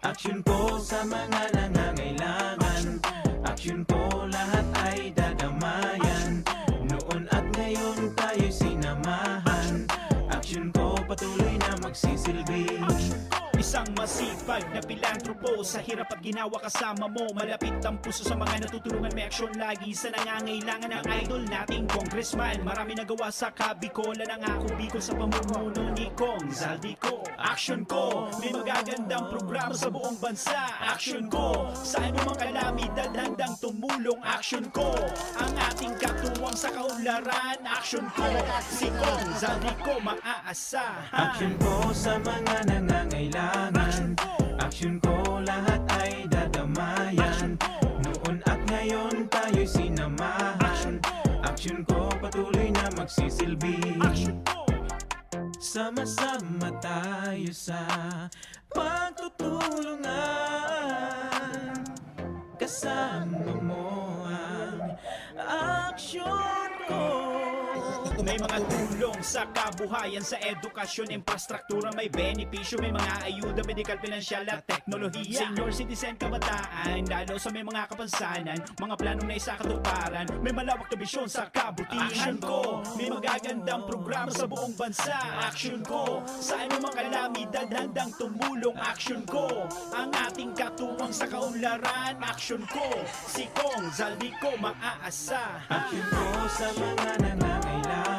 Aksyon ko sa mga nangangailangan, aksyon ko lahat ay dadamayan. Noon at ngayon tayo'y sinamahan, aksyon ko patuloy na magsisilbi. Isang masipag na pilantropo, sa hirap at ginawa kasama mo. Malapit ang puso sa mga natutulungan, may aksyon lagi sa nangangailangan ng idol nating congressman. Marami nagawa sa Kabikolan ang ako Bicol sa pamumuno ni Kong ZALDY ko. Aksyon ko, may magagandang programa sa buong bansa. Aksyon ko, sa anumang kalamidad handang tumulong. Aksyon ko, ang ating katuwang sa kaunlaran. Aksyon ko, si Kong ZALDY ko maaasahan. Aksyon ko sa mga nangangailangan, aksyon ko lahat ay dadamayan. Noon at ngayon tayo'y sinamahan, aksyon ko patuloy na magsisilbi. Sama-sama tayo sa pagtutulungan, kasama mo ang aksyon ko. May mga tulong sa kabuhayan, sa edukasyon, infrastruktura, may benepisyo, may mga ayuda, medikal, pinansyal at teknolohiya. Senior citizen, kabataan, lalo sa may mga kapansanan, mga planong na isa katuparan, may malawak na bisyon sa kabutihan ko. May magagandang programa sa buong bansa. Aksyon ko, sa anumang kalamidad handang tumulong. Aksyon ko, ang ating katuwang sa kaunlaran. Aksyon ko, si Kong ZALDY ko maaasahan. Aksyon ko sa mga nangangailangan,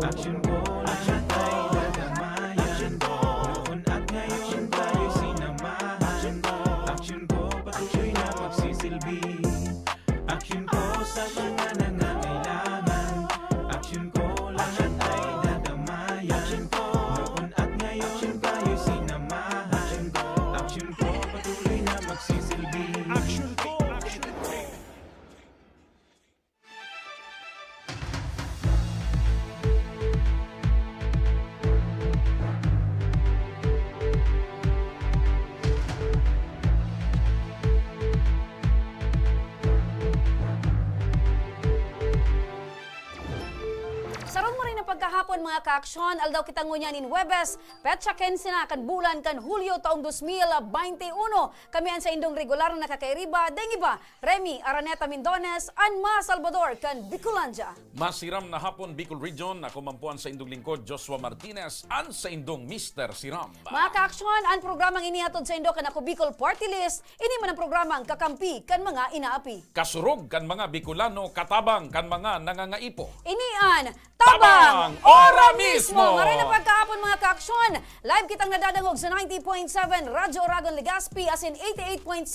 aksyon ko lahat ay dadamayan. Noon at ngayon tayo'y sinamahan, aksyon ko patuloy na magsisilbi. Aksyon ko sa mga nangangailangan, aksyon ko lahat ay dadamayan. Noon at ngayon tayo'y sinamahan, aksyon ko patuloy na magsisilbi. Aksyon ko, aksyon ko. Sarong mo rin ang pagkahapon mga kaaksyon, aldaw kita ngunyan in Webes, petsa kensina kan bulan kan Hulyo taong 2021. Kami ang sa indong regular na nakakairiba, dengi ba, Remy Araneta Mindones, Anma Salvador kan Bicolanja. Masiram na hapon Bicol Region, ako mampuan sa indong lingkod Joshua Martinez, an sa indong Mr. Siram. Mga kaaksyon, ang programang inihatod sa indo kan ako Bicol Partylist, ini man ang programang kakampi kan mga inaapi. Kasurog kan mga Bicolano, katabang kan mga nangangaipo. Inian, Tabang Ora Mismo! Maray na pagkahapon mga kaaksyon, live kitang nadadangog sa 90.7 Radyo Oragon Legazpi as in 88.7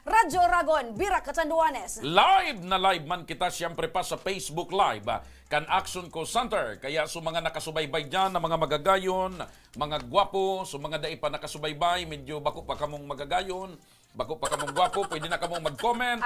Radyo Oragon Birac Catanduanes. Live na live man kita siyempre pa sa Facebook Live. Kan Action Ko Center. Kaya sa mga nakasubaybay dyan na mga magagayon, mga gwapo, sa mga dai pa nakasubaybay, medyo bako pa kamong magagayon, bako pa kamong gwapo, pwede na kamong mag-comment,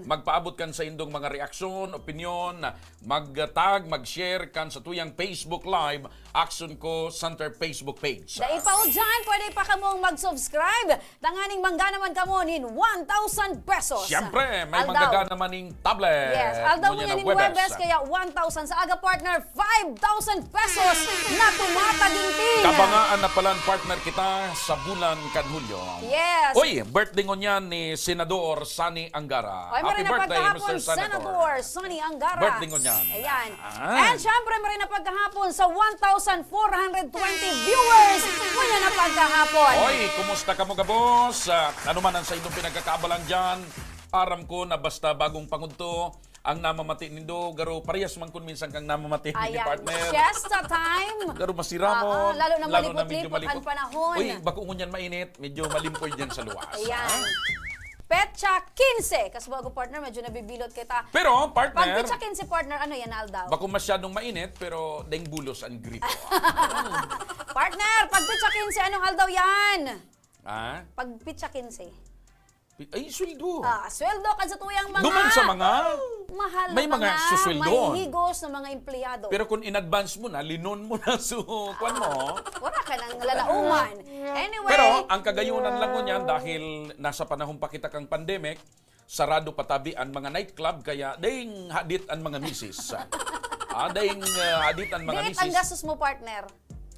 magpaabot kan sa indong mga reaksyon, opinion, mag-tag, mag-share kan sa tuyang Facebook Live, Action Ko Center Facebook page. Dai pa o dyan, pwede pa kamong mag-subscribe. Tanganing mangga naman kamo nin 1,000 pesos. Siyempre, may manggaga naman ng tablet. Yes, aldaw mo yan in Webes, kaya 1,000 sa aga partner, 5,000 pesos na tumataginting. Kabangaan na palang partner kita sa bulan kan Hulyo. Yes. Uy, birthday ngunyan ni Senador Sani Angara. Oy, Happy marin na birthday, pagkahapon, Mr. Senador Sonny Angara. Birthday ngunyan. Ayan. Ah. And syempre, marin na pagkahapon sa 1,420 viewers. Muna na pagkahapon. Oy, kumusta ka mo gabos? Ano man ang sa inyong pinagkakaabalan dyan? Aram ko na basta bagong pangudto ang namamati nindo, garo parehas man kun minsan kang namamati ni partner. Siesta time. Garo masiramo. Lalo na medyo malipot-lipot ang panahon. Uy, bako ngunyan mainit, medyo malimpoy dyan sa luwas. Ayan. Petsa 15. Kasi bago partner, medyo nabibilot kita. Pero, Pag partner, petsa 15 partner, ano yan, Aldaw? bako masyadong mainit, pero deng bulos ang grito. Partner, pag petsa 15, anong Aldaw yan? Ah? Pag petsa 15. Ay, sweldo. Sweldo kan sa tuyang mga... Duman sa mga... Mahal may na mga susweldoon. may higos na mga empleyado. Pero kung in-advance mo na, linon mo na kwan mo. Wala ka nang lalauman. Anyway. Pero ang kagayunan lang ko niyan dahil nasa panahon pa kita kang pandemic, sarado patabi ang mga nightclub kaya daying hadit ang mga misis. Daying hadit ang mga Diit ang misis. gastos mo, partner.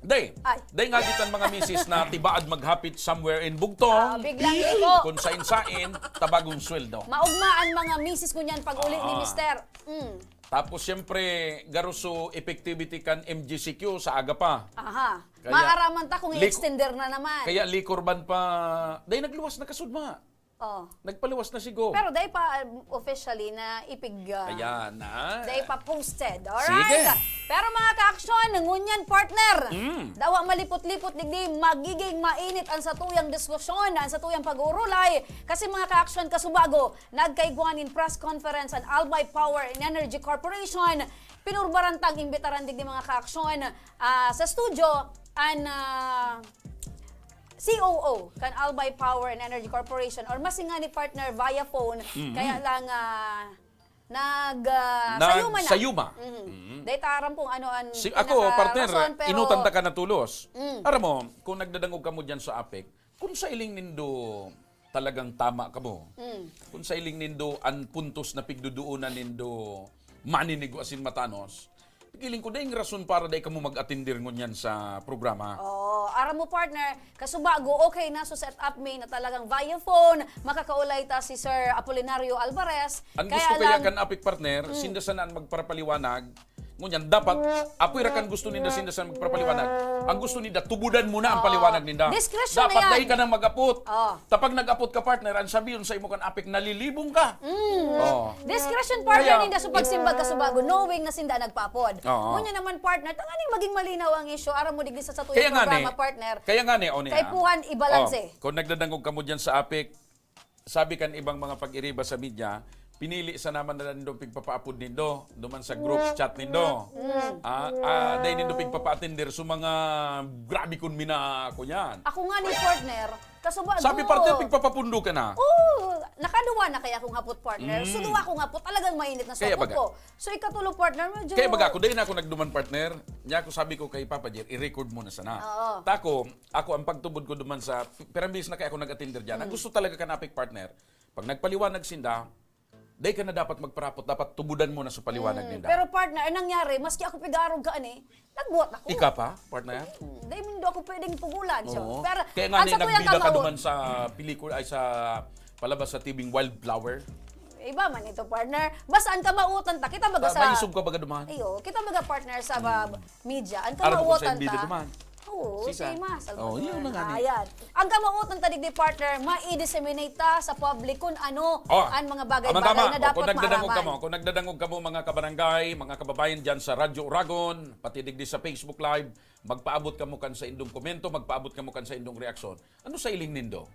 Day. Ay. Day nga gitan mga misis na tibaad maghapit somewhere in Bugtong. Biglang iko. Kung sain-sain, tabagong sweldo. Maugmaan mga misis ko niyan pag uli ni Mister. Tapos siyempre, garuso effectivity kan MGCQ sa aga pa. Aha. Kaya- Maaraman ta kung i-extender na naman. Kaya likorban pa, day nagluwas na kasudma. Oh. Nagpaliwas na sigo. Pero dahil pa officially na ipig... Ayan na. dahil pa posted. Sige. Alright? Pero mga ka-aksyon, ngunyan partner. Dawa malipot-lipot, digdi magiging mainit ang satuyang diskusyon, ang satuyang pag-uurulay. Kasi mga ka-aksyon, kasubago, nagkaiguan in press conference ang Albay Power and Energy Corporation. Pinurbarantang imbitaran digdi mga ka-aksyon sa studio ang... COO kan Albay Power and Energy Corporation or masingani partner via phone kaya lang sayuma na. Sayuma. Dahil taram kung ano ang Ako, partner, rason, pero inutanda ka na tulos. Aram mo, kung nagdadangog ka mo dyan sa APEC, kung sa iling nindo talagang tama ka mo, kung sa iling nindo ang puntos na pigduduunan nindo maninig asin matanos, pigiling ko na yung rason para dahi ka mo mag-attendir ngunyan sa programa. Aram mo partner, kasubago okay na so set up may na talagang via phone, makakaulay ta si Sir Apolinario Alvarez. Ang gusto kaya kan APEC partner, sindasanan magparapaliwanag, ngunyan dapat, apoy rakan gusto ninda sindasan magparapaliwanag, ang gusto ninda, tubudan muna ang paliwanag ninda. Discretion dapat na yan. dahi ka nang mag-apot. Oh. Tapag nag-apot ka partner, ang sabiyon sa imo kan APEC, nalilibong ka. Discretion partner Kaya- ninda sa pagsimbag kasubago, knowing na sinda nagpapod. Oo. Ngunyan naman partner, tanganing maging malinaw ang issue, aram mo digdi sa Kaya satuyang nga programa ni, partner. Kaya nga ni, o niya. Kay puhan ibalanse. Kung nagdadangog ka mo dyan sa APEC, sabi kan ibang mga pag-iriba sa media, pinili sa naman na nindo pigpapaapod nindo, duman sa group chat nindo. Dahil nindo pigpapa-attender so mga grabe kun mina ko yan. Ako nga ni partner, kasubago. Sabi partner, pigpapapundo ka na. Nakaduwa na kaya akong hapot partner. So duwa akong hapot, talagang mainit na Kaya sopot baga. ko. So ikatulog partner, medyo... Kaya baga ako, dahil na ako nagduman partner, niya ako sabi ko kay Papa Jer, i-record mo na sana. Oo. Tako, ako ang pagtubod ko duman sa, perambis na kaya ako nag-attender dyan. Ang gusto talaga ka na APEC partner, pag nagpaliwanag sinda, dahil ka na dapat magparapot, dapat tubudan mo na sa paliwanag ninda. Pero partner, ang nangyari, maski ako pigarog ka nagbuhat ako. Ika pa, partner? Dahil hindi ako pwedeng pugulan. So. Oo. Pero, Kaya nga ang ni, sa tuyang nagbida ka kamao- duman sa pelikula, ay sa palabas sa tibing Wildflower. Iba man ito partner. Basaan ka mautan ta. Kita baga sa... May isog ka baga duman? Ayo, kita baga partner sa media. Ang Aram ko sa kamautan imbida ta. duman. Oo, si Sisa. Mas. Yun na nga ni. Ayan. Ang kamautan ta digdi partner, ma-disseminate ta sa public kung ano ang mga bagay-bagay na dapat kung nagdadangog ka mo, maaraman. kung nagdadangog ka mo mga kabarangay, mga kababayan dyan sa Radyo Uragon, pati digdi sa Facebook Live, magpaabot ka mo kan sa indong komento, magpaabot ka mo kan sa indong reaksyon. Ano sa iling nindo?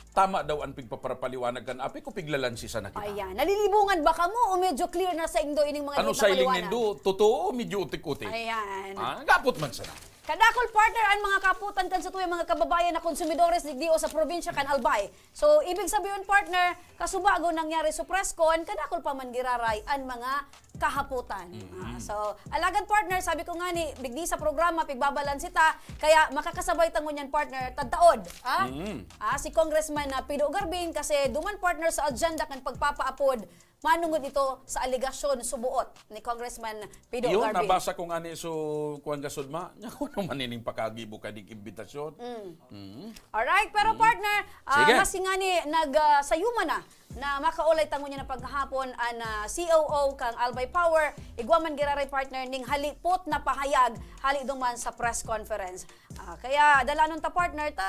Tama daw ang pigpaparapaliwanag kan api ko piglalansi sa nakita. Ayan, nalilibungan ba ka mo o medyo clear na sa indo ining mga Ano dito sa iling paliwanag? nindo? Totoo, medyo utik-utik. Ayan. Gapot man sana. Kadakol partner ang mga kaputan kan sa tuyang mga kababayan na konsumidores digdi o sa probinsya kan Albay. So ibig sabihin partner, kasubago nangyari sa presscon, kadakol pa man giraray ang mga kahaputan. So alagad partner, sabi ko nga ni digdi sa programa pigbabalansi ta, kaya makakasabay tangon yan partner tadtaod. Si Congressman Pido Garbin kasi duman partner sa agenda kan pagpapaapod manungod ito sa aligasyon subuot ni Congressman Pido Yun, Garbin. nabasa ko nga ni so kuwan gasod ma. Nya ko naman ining pakagibo ka dig imbitasyon. Alright, pero partner, Sige. kasi nga ni nagsayuma na makaulay tango niya na paghapon ang COO kang Albay Power, igwaman giraray partner ning halipot na pahayag hali duman sa press conference. Kaya dalanon ta partner ta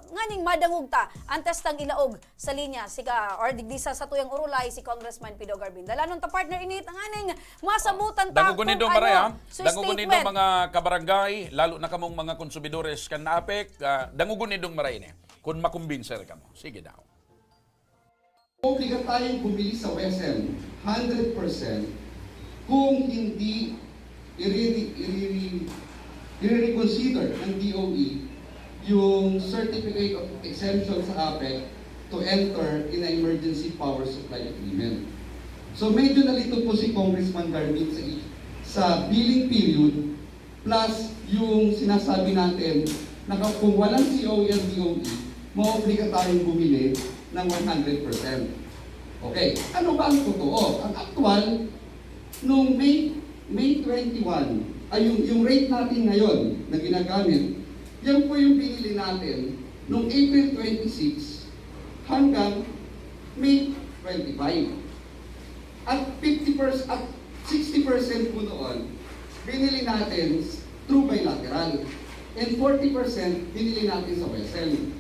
nganing madangog ta antes tang ilaog sa linya sika or digdi sa tuyang urulay si Congressman Pido Garbin. Dalanon ta partner init ang nganing masabutan ta Dangugon nindo maray sa Dangugon nindo statement. mga kabarangay, lalo na kamong mga konsumidores kan APEC, dangugon nindong maray ni. Kung makumbinser ka mo. Sige daw. Obliga tayong bumili sa Western 100% kung hindi i-reconsider ng DOE yung Certificate of Exemption sa APEC to enter in an emergency power supply agreement. So medyo nalito po si Congressman Garbin sa billing period plus yung sinasabi natin na kung walang COE at DOE, maobliga tayong bumili ng 100%. Okay, ano ba ang totoo? Ang actual, noong May 21, ay yung rate natin ngayon na ginagamit, yan po yung binili natin noong April 26 hanggang May 25. At 50% at 60% po noon, binili natin through bilateral. And 40% binili natin sa Wesel.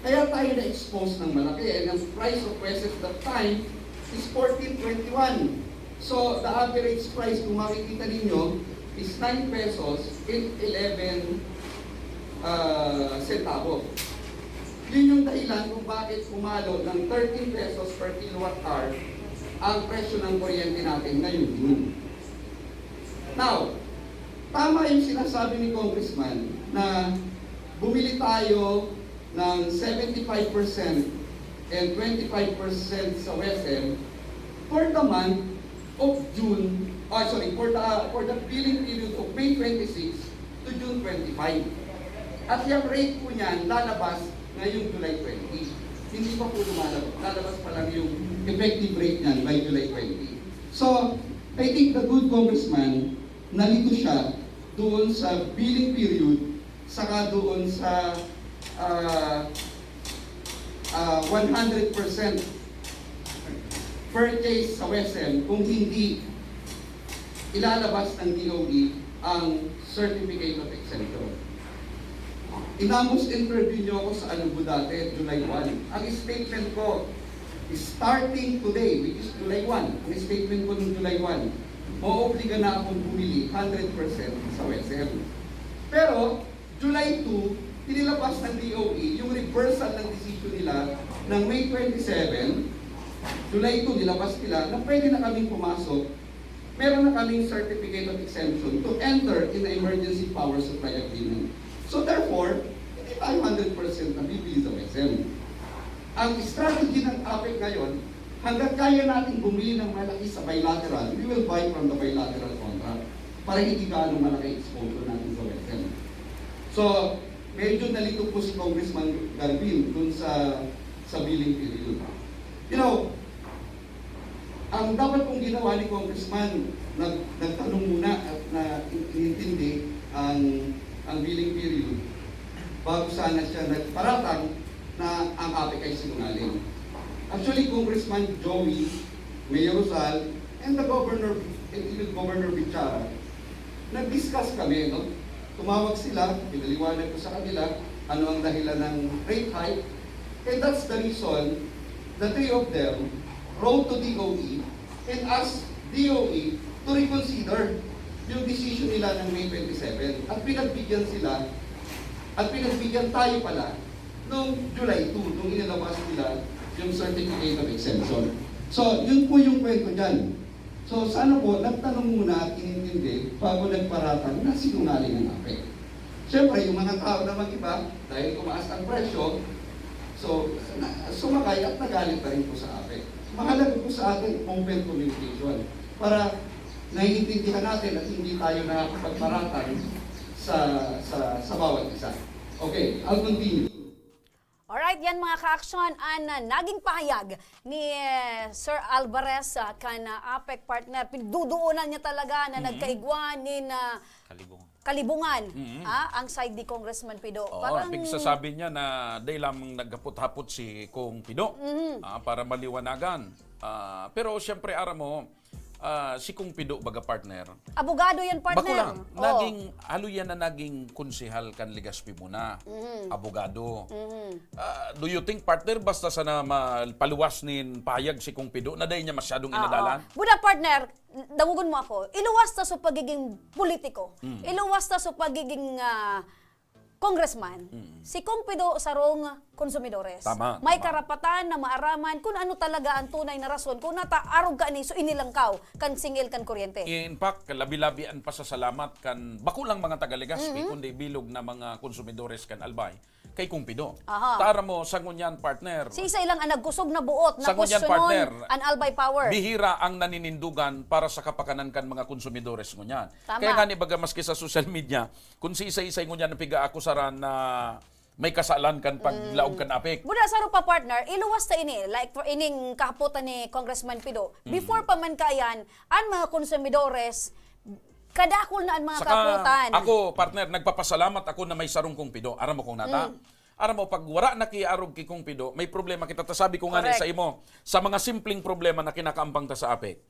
Kaya tayo na-expose ng malaki. And ang price of Wesel at that time is 14.21. So, the average price, kung makikita ninyo, is 9 pesos and 11 centavo. Yun yung dahilan kung bakit pumalo ng 13 pesos per kilowatt hour ang presyo ng kuryente natin ngayong June. Now, tama yung sinasabi ni Congressman na bumili tayo ng 75% and 25% sa WSM for the month of June, for the billing period of May 26 to June 25. At yung rate po niyan lalabas ngayong July 20. Hindi pa po lumalabas. Lalabas pa lang yung effective rate niyan by July 20. So, I think the good congressman, nalito siya doon sa billing period, saka doon sa 100% purchase sa WSM kung hindi ilalabas ng DOE ang Certificate of Exemption. Inamos interview niyo ako sa Anubo dati, July 1. Ang statement ko, starting today, which is July 1, ang statement ko noong July 1, maobliga na akong bumili 100% sa WSM. Pero, July 2, inilabas ng DOE yung reversal ng decision nila ng May 27, July 2, nilabas nila na pwede na kaming pumasok, meron na kaming Certificate of Exemption to enter in the Emergency Power Supply Agreement. So therefore, hindi tayo 100% na bibili sa WSM. Ang strategy ng APEC ngayon, hanggang kaya natin bumili ng malaki sa bilateral, we will buy from the bilateral contract para hindi gaano malaki exposure natin sa WSM. So, medyo nalito po si Congressman Garvin dun sa billing period. You know, ang dapat pong ginawa ni Congressman, nagtanong muna at na inintindi ang billing period bago sana siya nagparatang na ang APEC ay sinungaling. Actually, Congressman Joey, Mayor Rosal, and the Governor, and even Governor Bichara, nag-discuss kami, no? Tumawag sila, pinaliwanag ko sa kanila ano ang dahilan ng rate hike, and that's the reason the three of them wrote to DOE and asked DOE to reconsider yung decision nila ng May 27. At pinagbigyan sila, at pinagbigyan tayo pala noong July 2, nung inilabas nila yung Certificate of Exemption. So, yun po yung kwento dyan. So, sana po, nagtanong muna at inintindi bago nagparatang na sinungaling ang APEC. Siyempre, yung mga tao naman iba, dahil tumaas ang presyo, so, sumakay at nagalit na rin po sa APEC. Mahalaga po sa atin open communication para naiintindihan natin at hindi tayo nakakapagparatang sa bawat isa. Okay, I'll continue. Alright, yan mga ka-aksyon ang naging pahayag ni Sir Alvarez kan APEC partner. Pinduduunan niya talaga na nagkaigwan ni Kalibungan ang side ni Congressman Pido. Oo, pigsasabi niya na dahil lamang naghapot-hapot si Kong Pido para maliwanagan. Pero siyempre, ara mo, si Kong Pido baga partner. Abogado yan partner. Bako lang, naging, haluyan na naging konsehal kan Ligaspi muna. Abogado. Do you think partner, basta sana paluwas nin payag si Kong Pido, na dahil niya masyadong inadalan? Buda partner, dangugon mo ako, iluwas ta sa pagiging politiko. Iluwas ta sa pagiging congressman. Si Kong Pido sarong konsumidores. Tama, May tama. karapatan na maaraman kung ano talaga ang tunay na rason. Kung nataarog ka ni, so inilangkaw kan singil kan kuryente. In fact, labi-labian pa sa salamat kan bako lang mga taga-Legazpi, kundi bilog na mga konsumidores kan Albay kay Kong Pido. Tara mo, sangunyan partner. Si isa ilang ang nagkusog na buot na Sangunyan, kusyonon partner. an Albay Power. Bihira ang naninindugan para sa kapakanan kan mga konsumidores ngunyan. Tama. Kaya nga ni baga maski sa social media, kung si isa-isa ngunyan na piga-akusaran na may kasalan kan paglaog kan apik. Buda sa pa partner, iluwas ta ini like for ining kahaputan ni Congressman Pido. Before pa man kayan ang mga konsumidores kadakol na ang mga kahaputan. Ako, partner, nagpapasalamat ako na may sarong kong pido. Aram mo kong nata. Aram mo, pag wara na kiarog ki kong pido, may problema kita. Tasabi ko nga sa imo, sa mga simpleng problema na kinakaambang ta sa apik,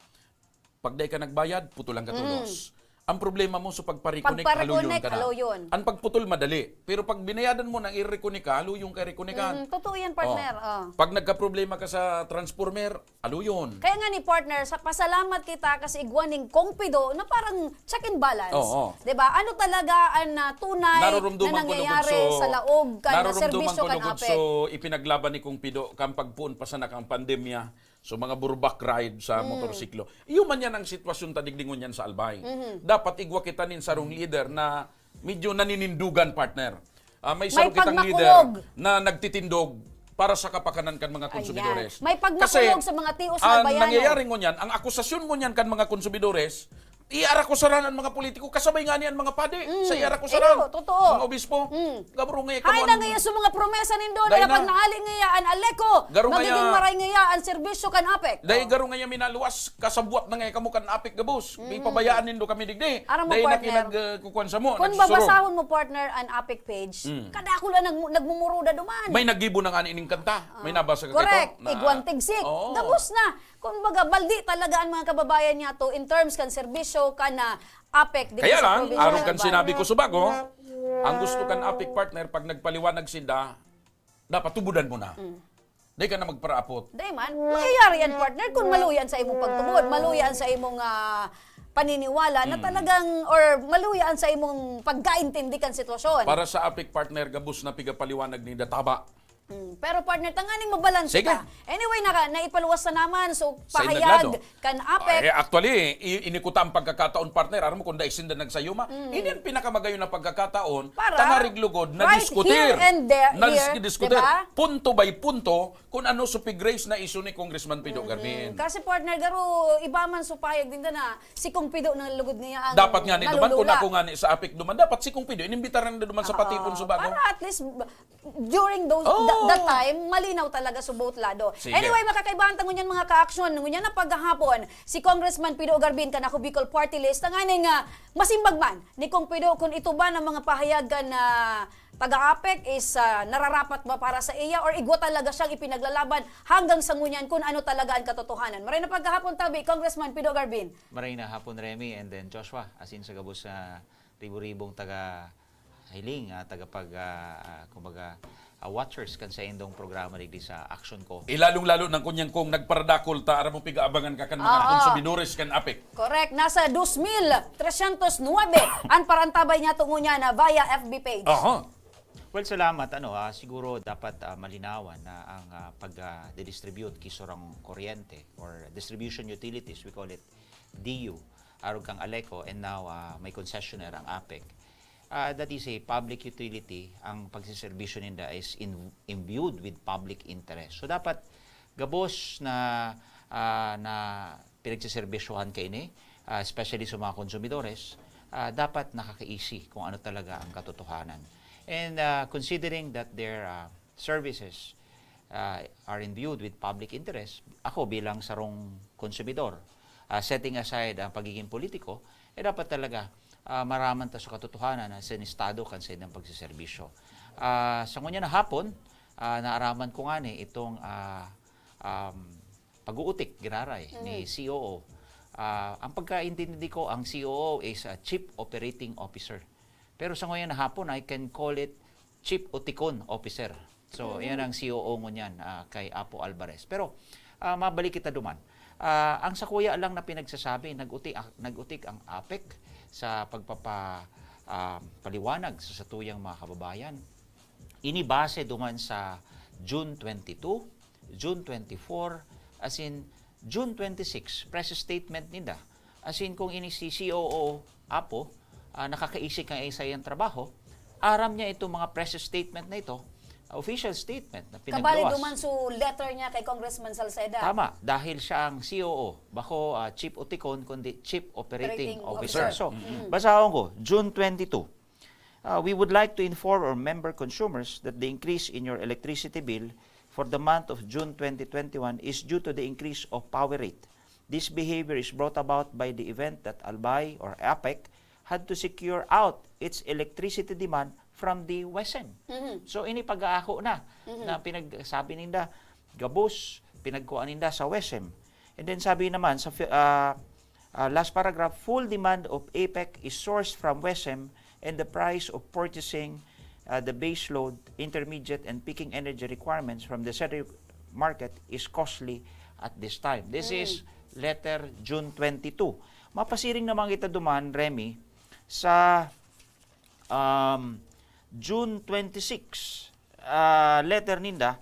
pag day ka nagbayad, putulang ka tulos. Ang problema mo sa pagparikonek, haluyon ka na. haluyon. Ang pagputol, madali. Pero pag binayadan mo ng i-reconnect ka, haluyong ka reconnectan. Totoo yan, partner. Pag nagka-problema ka sa transformer, haluyon. Kaya nga ni partner, sa pasalamat kita kasi igwaning kongpido na parang check and balance. Oo. 'Di ba? Ano talaga ang tunay na Narurumduman ko nangyayari sa laog kan na serbisyo kan apek. So ipinaglaban ni kong pido kang pagpuon pa sa nakang pandemya. So mga burbak ride sa motorsiklo. Iyo man yan ang sitwasyon tadigdingon yan sa Albay. Dapat igwa kita nin sarong leader na medyo naninindugan, partner. May sarong kitang leader na nagtitindog para sa kapakanan kan mga konsumidores. May pagmakulog sa mga tios na bayano. Ang nangyayari ngunyan, ang akusasyon ngunyan kan mga konsumidores, iara ko saran ang mga politiko, kasabay nga niyan mga padi, sa iara ko saran. Totoo. Mga obispo, gabro nga Hay na ngaya sa mga promesa nindo na pag naali ngaya ang aleko, magiging maray ngaya ang serbisyo kan apek. Dahil garo nga minaluwas, kasabuat na nga kamo kan apek gabos. May pabayaan nindo kami digdi. Aram mo, Dahil partner, nakinagkukuan sa mo, kung nagsusuro. babasahon mo partner ang apek page, kada ako lang nagmumuruda duman. May nagibo ng anining kanta. May nabasa ka Correct. kito. Igwan tigsik. Oo. Gabos na. Kung baga, baldi talaga ang mga kababayan niya to in terms kan serbisyo ka na apek. Dito Kaya sa lang, probinsya aron ng kan Albay. sinabi ko subago, ang gusto kan apik partner, pag nagpaliwanag sila, dapat tubudan mo na. Dahil ka na magparaapot. Day man, mangyayari yan partner kung maluyan sa imong pagtubod, maluyan sa imong paniniwala na talagang, or maluyan sa imong pagkaintindi kan sitwasyon. Para sa apik partner, gabos na pigapaliwanag ni Databa. Pero partner, tanganing mabalanse Sige. ka. Anyway, naipaluwas na naman. So, Sa pahayag inaglado. kan apek. Actually, inikuta ang pagkakataon partner. Aram mo kung daisin na nagsayuma. Hindi ang pinakamagayon na pagkakataon. Para, Tanariglugod na right diskutir. here and there, Na here, diskutir. diba? Punto by punto kung ano supig grace na iso ni Congressman Pido Garbin. Kasi partner, garo, iba man supayag din na si Kong Pido ng lugod niya ang Dapat nga ni duman, kung nalulula. ako nga ni sa apik duman, dapat si Kong Pido, inimbitaran na duman sa patipon subago. Para at least during those that time, malinaw talaga sa both lado. Sige. Anyway, makakaibahan tangon yan mga ka-aksyon. Ngunyan na paghahapon, si Congressman Pido Garbin kanako Bicol Partylist, ang nga masimbag man ni Kong Pido kung ito ba ng mga pahayagan na taga-apek is nararapat ba para sa iya or igwa talaga siyang ipinaglalaban hanggang sa ngunyan kung ano talaga ang katotohanan. Maray na paghahapon tabi, Congressman Pido Garbin. Maray na hapon Remy and then Joshua, asin sa gabos sa ribo-ribong taga-hiling, kumbaga, watchers kan sa indong programa digdi sa action ko. Ilalong-lalo ng kunyang kong nagparadakol ta, aram mo piga-abangan ka kan mga konsumidores kan apik. Correct. Nasa 2,309 ang parantabay niya tungo niya na via FB page. Well, salamat. Siguro dapat malinawan na ang pag-distribute kisorang kuryente or distribution utilities, we call it DU, arog kang Aleco, and now may concessionaire ang APEC. That is a public utility. Ang pagsiservisyo nila is imbued with public interest. So dapat gabos na pinagsiservisyohan kayo ni, especially sa mga konsumidores, dapat nakakaisi kung ano talaga ang katotohanan. And considering that their services are imbued with public interest, ako bilang sarong konsumidor, setting aside ang pagiging politiko, dapat talaga maraman ta sa katotohanan na sinistado kan sa ng pagsiservisyo. Sa ngunya na hapon, naaraman ko nga ni itong pag-uutik, giraray, ni COO. Ang pagkaintindi ko, ang COO is a Chief Operating Officer. Pero sa ngayon na hapon, I can call it Chief Utikon Officer. So, yan ang COO ngunyan kay Apo Alvarez. Pero, mabalik kita duman. Ang sa kuya lang na pinagsasabi, nag-utik ang APEC sa pagpapaliwanag sa satuyang mga kababayan. Inibase duman sa June 22, June 24, as in June 26, press statement nila. As in kung ini si COO Apo, nakakaisik ng isa yung trabaho, aram niya itong mga press statement na ito, official statement na pinagluwas. Kabali duman su letter niya kay Congressman Salceda. Tama, dahil siya ang COO, bako Chief Utikon, kundi Chief Operating Officer. So, basahon ko, June 22, we would like to inform our member consumers that the increase in your electricity bill for the month of June 2021 is due to the increase of power rate. This behavior is brought about by the event that Albay or APEC had to secure out its electricity demand from the WESM. So ini pag-aako na na pinagsabi ninda gabos pinagkuan ninda sa WESM. And then sabi naman sa last paragraph, full demand of APEC is sourced from WESM and the price of purchasing the base load, intermediate and peaking energy requirements from the said market is costly at this time. This is letter June 22. Mapasiring naman kita duman, Remy, sa June 26 letter ninda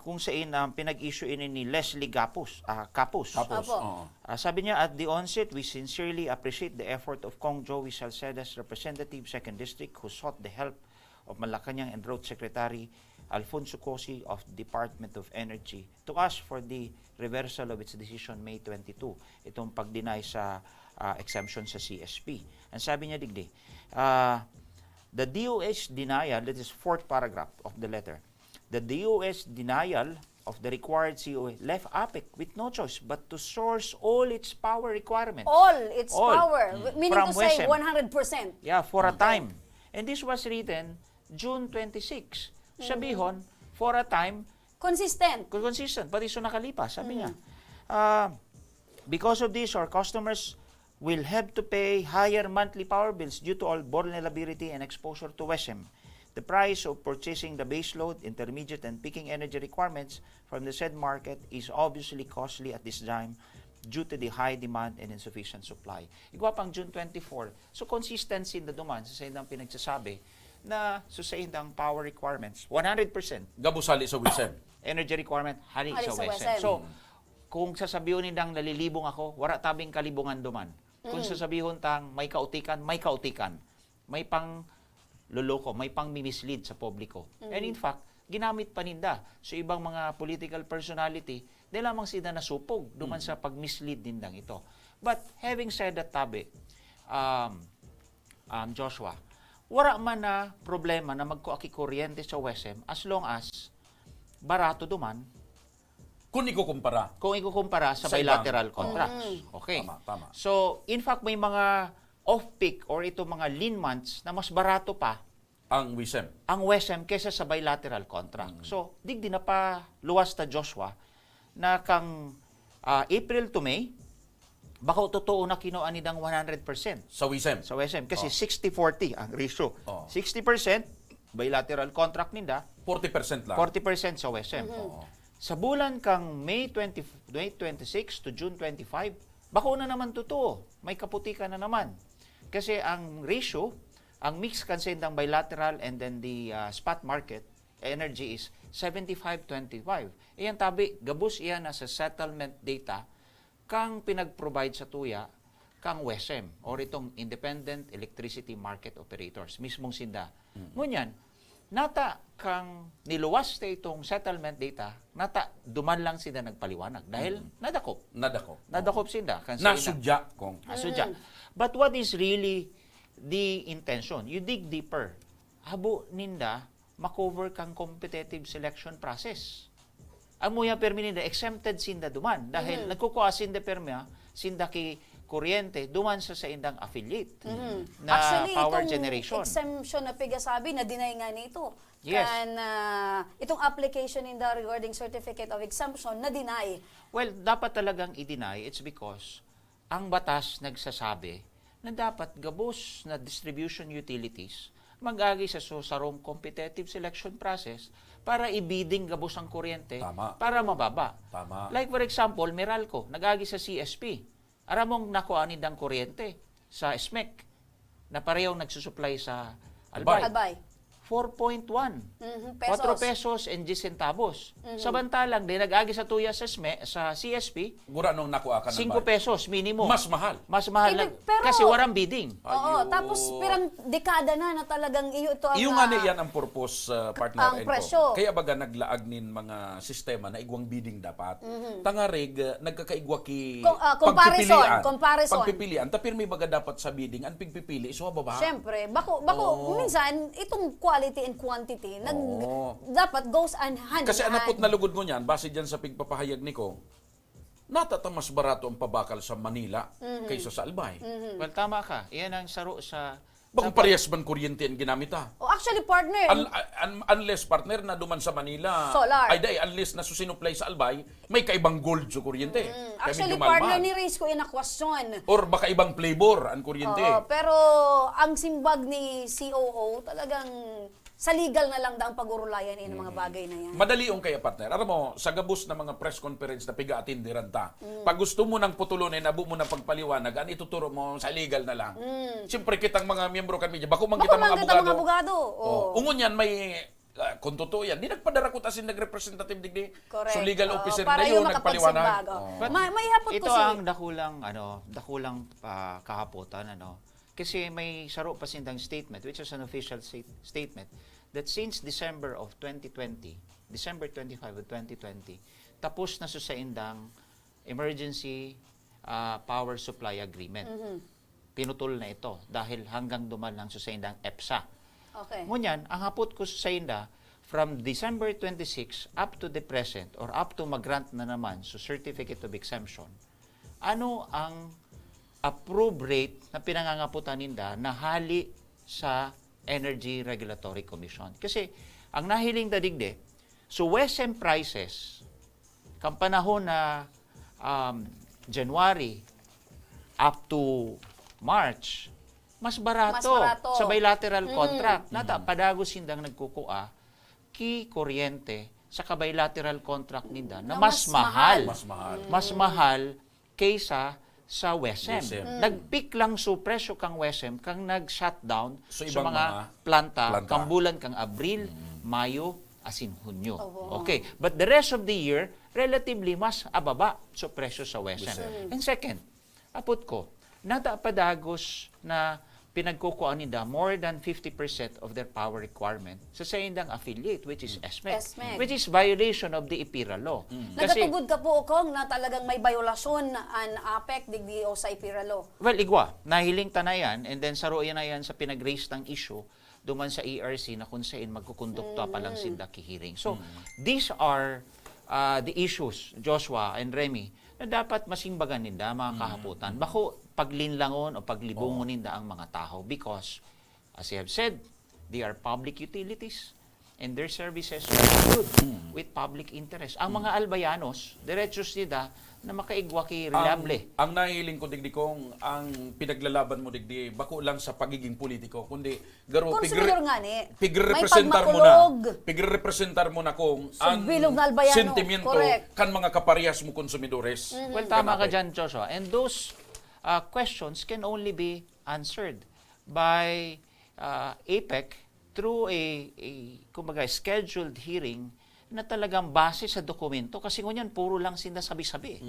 kung saan pinag-issue ni Leslie Capus. Opo. Sabi niya, at the onset, we sincerely appreciate the effort of Kong Joey Salceda's representative, 2nd District, who sought the help of Malacanang and Road Secretary Alfonso Cosi of Department of Energy to ask for the reversal of its decision May 22, itong pag-deny sa exemption sa CSP. Ang sabi niya digdi, the DOH denial, that is fourth paragraph of the letter, the DOH denial of the required COA left APEC with no choice but to source all its power requirements. All its All. power, meaning From to say WESM. 100%. Yeah, for a time. And this was written June 26. Sabihon, for a time, Consistent. consistent. Pati so nakalipas, sabi niya. Because of this, our customers will have to pay higher monthly power bills due to all vulnerability and exposure to WESM. The price of purchasing the baseload, intermediate, and peaking energy requirements from the said market is obviously costly at this time due to the high demand and insufficient supply. Igwa pang June 24. So, consistency in the demand sa sayang pinagsasabi na susayin power requirements, 100% Gabusali sa WISM. energy requirement, hari Hari sa sa WESM. WESM. So, kung sasabihin nindang nalilibong ako, wala tabing kalibungan duman. Kung sasabihin tang may kautikan, may kautikan. May pang loloko, may pang mislead sa publiko. And in fact, ginamit pa ninda sa ibang mga political personality, di lamang sila nasupog duman sa pag-mislead nindang ito. But having said that, Tabi, Joshua, wala man na problema na magkuaki kuryente sa WESM as long as barato duman Kung ikukumpara. kung ikukumpara sa Sa bilateral ibang- contracts. Okay. Tama. So, in fact, may mga off-peak or ito mga lean months na mas barato pa Ang WISM. ang WESM kesa sa bilateral contract. So, digdi na pa luwas ta Joshua na kang April to May, baka totoo na kinuha nidang 100% Sa WISM. sa WESM kasi 60-40 ang ratio. Oh. 60% bilateral contract ninda, 40% lang. 40% sa WESM. Sa bulan kang May 26 to June 25, bako na naman totoo. May kaputikan na naman. Kasi ang ratio, ang mix kasi ng bilateral and then the spot market energy is 75-25. Iyan tabi, gabus iyan na sa settlement data kang pinag-provide sa tuya kang WESM or itong Independent Electricity Market Operators, mismong sinda. Ngunyan, nata kang niluwas na itong settlement data, nata duman lang sila nagpaliwanag dahil nadakop. Nadakop sila. Nasudya kung. Asudya. But what is really the intention? You dig deeper. Habo ninda, makover kang competitive selection process. Ang muya permi ninda, exempted sinda duman. Dahil nagkukuha sinda permi, sinda ki kuryente, duman sa indang affiliate na Actually, power itong generation. exemption na pigasabi, na-deny nga nito. Yes. And itong application in the regarding certificate of exemption, na-deny. Well, dapat talagang i-deny. It's because ang batas nagsasabi na dapat gabos na distribution utilities mag-agi sa sarong competitive selection process para ibidding gabos ang kuryente Tama. para mababa. Tama. Like for example, Meralco, nag-agi sa CSP. Aramong nakuha nidang kuryente sa SMEC na parehong nagsusupply sa Albay. Albay. 4.1. Pesos. 4 pesos and 10 centavos. Samantalang, di nag-agi sa tuya sa CSP, Gura nung nakuha ka ng 5 pesos minimum. Mas mahal. Mas mahal Hindi, lang. pero- Kasi walang bidding. Oo, tapos pirang dekada na talagang ito ang Yung nga yan ang purpose, partner. ang Enko. presyo. Kaya baga naglaag nin mga sistema na igwang bidding dapat. Tangarig, nagkakaigwa ki Comparison. Pagpipilian. Tapir may baga dapat sa bidding, ang pigpipili, iso baba. Siyempre, bako Oo. minsan itong quality and quantity Oo. dapat goes hand in Kasi hand. anapot na lugod mo niyan, base dyan sa pigpapahayag ni ko, natata mas barato ang pabakal sa Manila kaysa sa Albay. Well, tama ka. Iyan ang saro sa... Bakit parehas man kuryente ang ginamit ha? Oh, actually partner, Unless partner na duman sa Manila, Solar. ay day, unless na susinuplay sa Albay, may kaibang gold sa kuryente. Kaya actually medyo partner mahal-mahal. ni raise ko in a question. Or baka ibang flavor ang kuryente. Oo, pero ang simbag ni COO talagang sa legal na lang daw ang pag-urulayan ng mga bagay na yan. Madali yung kaya partner. Alam mo, sa gabos na mga press conference na piga-atindiran ta, pag gusto mo ng putulunin, abo mo ng pagpaliwanag, ang ituturo mo sa legal na lang. Siyempre kitang mga miyembro kan media, bako man kita mga abogado. Oo. Ungon yan, may kung totoo yan, di nagpadara ko tasin nag-representative digdi. Correct. So legal Oo, officer para na yung yun, nagpaliwanag. makapagsimbag. Oo. May hapot ko Ito si... ang dakulang kahapotan, Kasi may saro pa sindang statement, which is an official statement, that since December of 2020, December 25 of 2020, tapos na sa indang emergency power supply agreement. Pinutol na ito dahil hanggang duman lang sa indang EPSA. Okay. Ngunyan, ang hapot ko sa inda, from December 26 up to the present, or up to mag-grant na naman sa Certificate of Exemption, ano ang approved rate na pinangangaputan ninda na hali sa Energy Regulatory Commission? Kasi, ang nahiling dadigde, so WSM prices, kang panahon na January up to March, mas barato, sa bilateral contract. Nata, padagos sindang nagkukua, ki kuryente sa bilateral contract ninda na mas mahal. Mas mahal. Mas mahal kaysa sa WSM. WSM. Nag-peak lang so presyo kang WSM kang nag-shutdown So, sa ibang mga mga planta, planta. kang bulan kang Abril, Mayo, asin Hunyo. Okay, but the rest of the year relatively mas ababa so presyo sa WSM. And second, apot ko, nata padagos na pinagkukuan nila more than 50% of their power requirement sa sayindang affiliate, which is SMEC, SMEC. which is violation of the IPIRA law. Kasi, Nagatugod ka po, Okong, na talagang may violasyon an APEC digdi o sa IPIRA law. well, igwa, nahiling tanayan, and then saro yan na yan sa pinag-raise ng issue duman sa ERC na kung saan magkukondukta pa lang sinda ki-hearing. So, these are the issues, Joshua and Remy, na dapat masimbagan ninda mga kahaputan. Bako paglinlangon o paglibungon ninda ang mga tao because, as I have said, they are public utilities and their services are good with public interest. Ang mga albayanos, diretsos nila na makaigwa ki reliable. Ang nahiling ko digdi kong ang pinaglalaban mo digdi bako lang sa pagiging politiko kundi garo Konsumador nga ni. pigrepresentar May mo na pagmakulog. pigrepresentar mo na kung ang Bilog na albayano. sentimiento Correct. kan mga kaparehas mo konsumidores. Well, tama ka dyan, Joshua. And those questions can only be answered by APEC through a kumbaga, scheduled hearing na talagang base sa dokumento. Kasi ngunyan, puro lang sinasabi-sabi.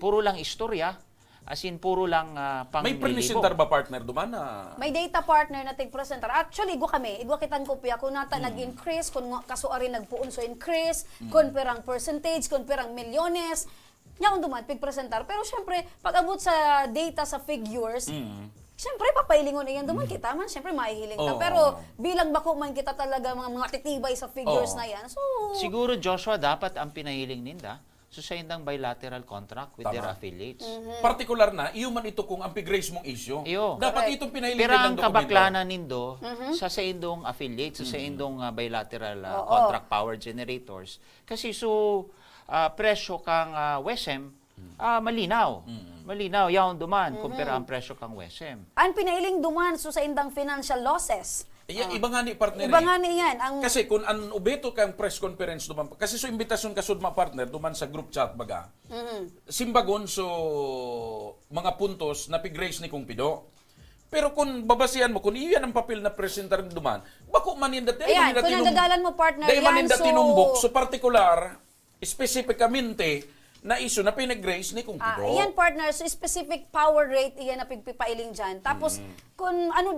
Puro lang istorya, as in puro lang May panglilibo. presentar ba partner duman na May data partner na tig-presenter. Actually, igwa kitang kopya kung nata nag-increase, kung kasuari nagpuun so increase, kung perang percentage, kung perang milyones, niya duman pig-presentar. Pero syempre, pag abot sa data sa figures, siyempre, papailingon iyan duman kita man. Siyempre, maihiling ta. Oo. Pero bilang bako man kita talaga mga titibay sa figures Oo. na yan. So, Siguro, Joshua, dapat ang pinahiling ninda sa indang bilateral contract with their Tama. affiliates. partikular na iyo man ito kung ang pig-raise mong issue. Iyo. Dapat Correct. itong pinahiling Pero din ang ng dokumento. kabaklanan nindo sa indong affiliates, sa indong bilateral contract power generators. Kasi presyo kang WSM, malinaw. Malinaw, yaon duman, kumpara ang presyo kang WSM. ang pinahiling duman so sa indang financial losses. Iba nga ni partner. Iba nga niyan. Ang Kasi kung an ubeto kang press conference duman kasi so imbitasyon kasud ma partner duman sa group chat baga. Simbagon so mga puntos na pig-raise ni kung pido. Pero kung babasihan mo, kung iyan ang papel na presentar duman, bako maninda tayo. Ayan, kung nagagalan mo, partner, Dahil yan, maninda so... tinumbok. So particular, specificamente, na iso na pinag-raise ni Kung Kido. Iyan, partner, so specific power rate, iyan na pigpipailing dyan. Tapos, kung ano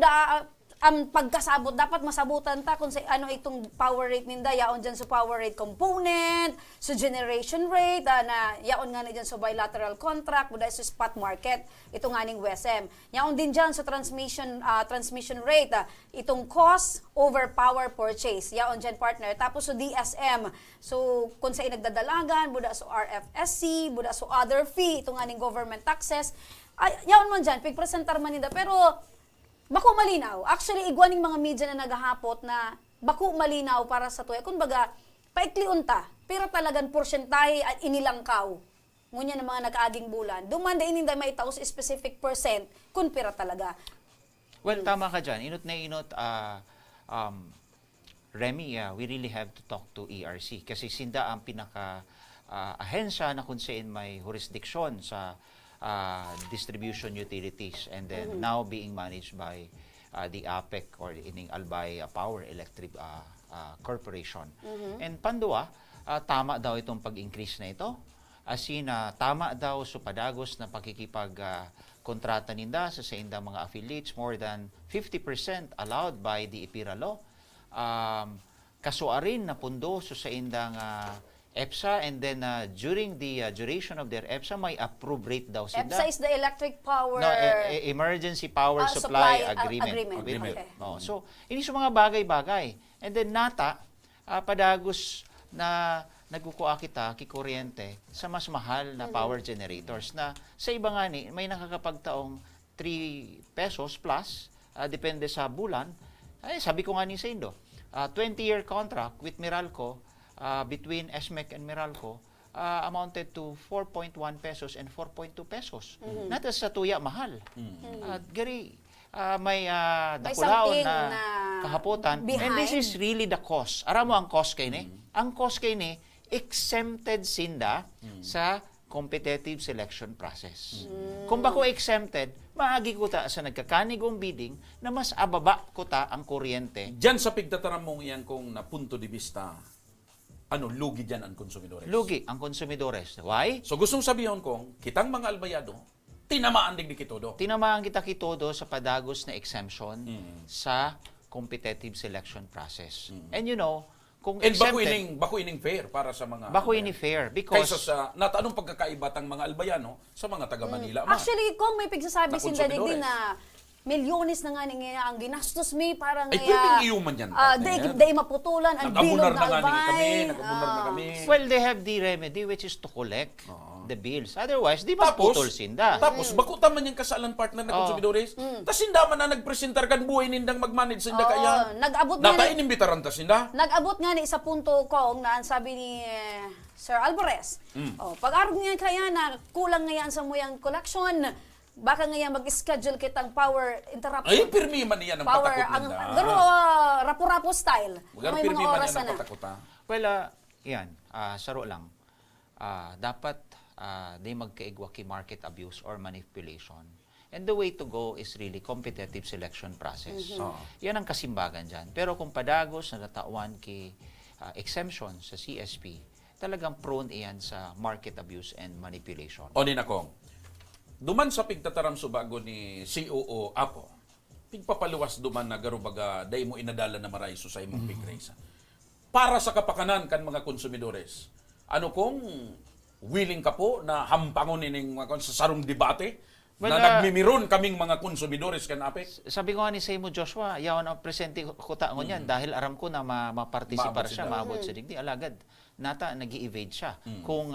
ang pagkasabot, dapat masabutan ta kung ano itong power rate ninda, yaon dyan sa power rate component, sa generation rate, na yaon nga na dyan sa bilateral contract, buda sa spot market, ito nga ning WSM. Yaon din dyan sa transmission rate, itong cost over power purchase, yaon dyan, partner. Tapos sa DSM, so kung sa inagdadalagan, buda sa RFSC, buda sa other fee, ito nga ning government taxes, yaon man dyan, pigpresentar man ninda, pero bako malinaw. Actually, igwaning mga media na naghahapot na bako malinaw para sa tuya. Kung baga, paikliun ta, pero talagang porsyentahe at inilangkaw. Ngunyan ng mga nag-aging bulan. Dumanda ininday may itaos specific percent kung pira talaga. Well, tama ka dyan. Inot na inot, Remy, we really have to talk to ERC kasi sinda ang pinaka-ahensya na kung saan may jurisdiction sa distribution utilities and then now being managed by the APEC or ining Albay Power Electric Corporation. And pandua, tama daw itong pag-increase na ito. As in, tama daw sa padagos na pakikipag-kontrata ninda sa indang mga affiliates, more than 50% allowed by the IPIRA law. Kasuarin na pundo sa indang EPSA, and then during the duration of their EPSA, may approve rate daw sila. EPSA is the electric power... No, Emergency Power Supply Agreement. Okay. No, so, ini sa mga bagay-bagay. And then nata, padagos na nagkukuha kita kikuryente sa mas mahal na power generators na sa iba nga ni, may nakakapagtaong 3 pesos plus, depende sa bulan. Ay, sabi ko nga ni sa Indo, 20-year contract with Meralco, between SMEC and Meralco, amounted to 4.1 pesos and 4.2 pesos. Nata sa tuya, mahal. Gari, may dakulaon na kahapotan. Behind. And this is really the cost. Aram mo ang cost kay ni? Ang cost kay ni, exempted sinda sa competitive selection process. Kung bako exempted, maagi ko ta sa nagkakanigong bidding na mas ababa ko ta ang kuryente. Diyan sa pigtataram mong iyan kung na punto de vista, lugi dyan ang konsumidores. Lugi ang konsumidores. Why? So gustong sabihin kong, kitang mga albayado, tinamaan din ni Kitodo. Tinamaan kita kitodo sa padagos na exemption sa competitive selection process. And you know, kung And exempted, bako ining fair para sa mga... bako ini fair because Kaysa sa, anong pagkakaiba tang mga albayano sa mga taga Manila. Ma? Actually, kung may pigsasabi Na sinda konsumidores. din na milyones na nga nga ang ginastos mi para nga Ay, pwedeng iuman yan, partner. day maputulan ang bilog Nag-amunar na na nga kami, albay. nag-amunar na kami. well, they have the remedy which is to collect the bills. Otherwise, di ba putol sinda? Tapos, bako taman yung kasalan partner na konsumidores. Tas sinda man na nagpresentar kan buhay nindang mag-manage sinda kaya. Nag-abot nga Nata ni, inimbitaran ta sinda. nag-abot nga ni sa punto ko na ang sabi ni Sir Alvarez. Pag-arog niya kaya na kulang ngayon sa muyang collection, baka ngayon mag-schedule kitang power interruption. Ay, pirmi man niya ng power, patakot ang, nila. garo, rapo-rapo style. Wagar May pirmi mga man oras niya ng na. patakot ha. Well, yan, saro lang. Dapat di magkaigwa ki market abuse or manipulation. And the way to go is really competitive selection process. Yan ang kasimbagan dyan. Pero kung padagos na natawan ki exemption sa CSP, talagang prone iyan sa market abuse and manipulation. O ni nakong, duman sa pigtataram subago ni COO Apo, pigpapaluwas duman na garubaga day mo inadala na maray so sa imong pigrace. Para sa kapakanan kan mga konsumidores, ano kung willing ka po na hampangon ining mga sa sarong debate Well, na nagmimiron kaming mga konsumidores kan APEC? Sabi ko nga ni Seymo Joshua, yawan ang presente ko ta ngon yan dahil aram ko na mapartisipar siya, maabot sa digdi. Alagad, nata nag-evade siya. Kung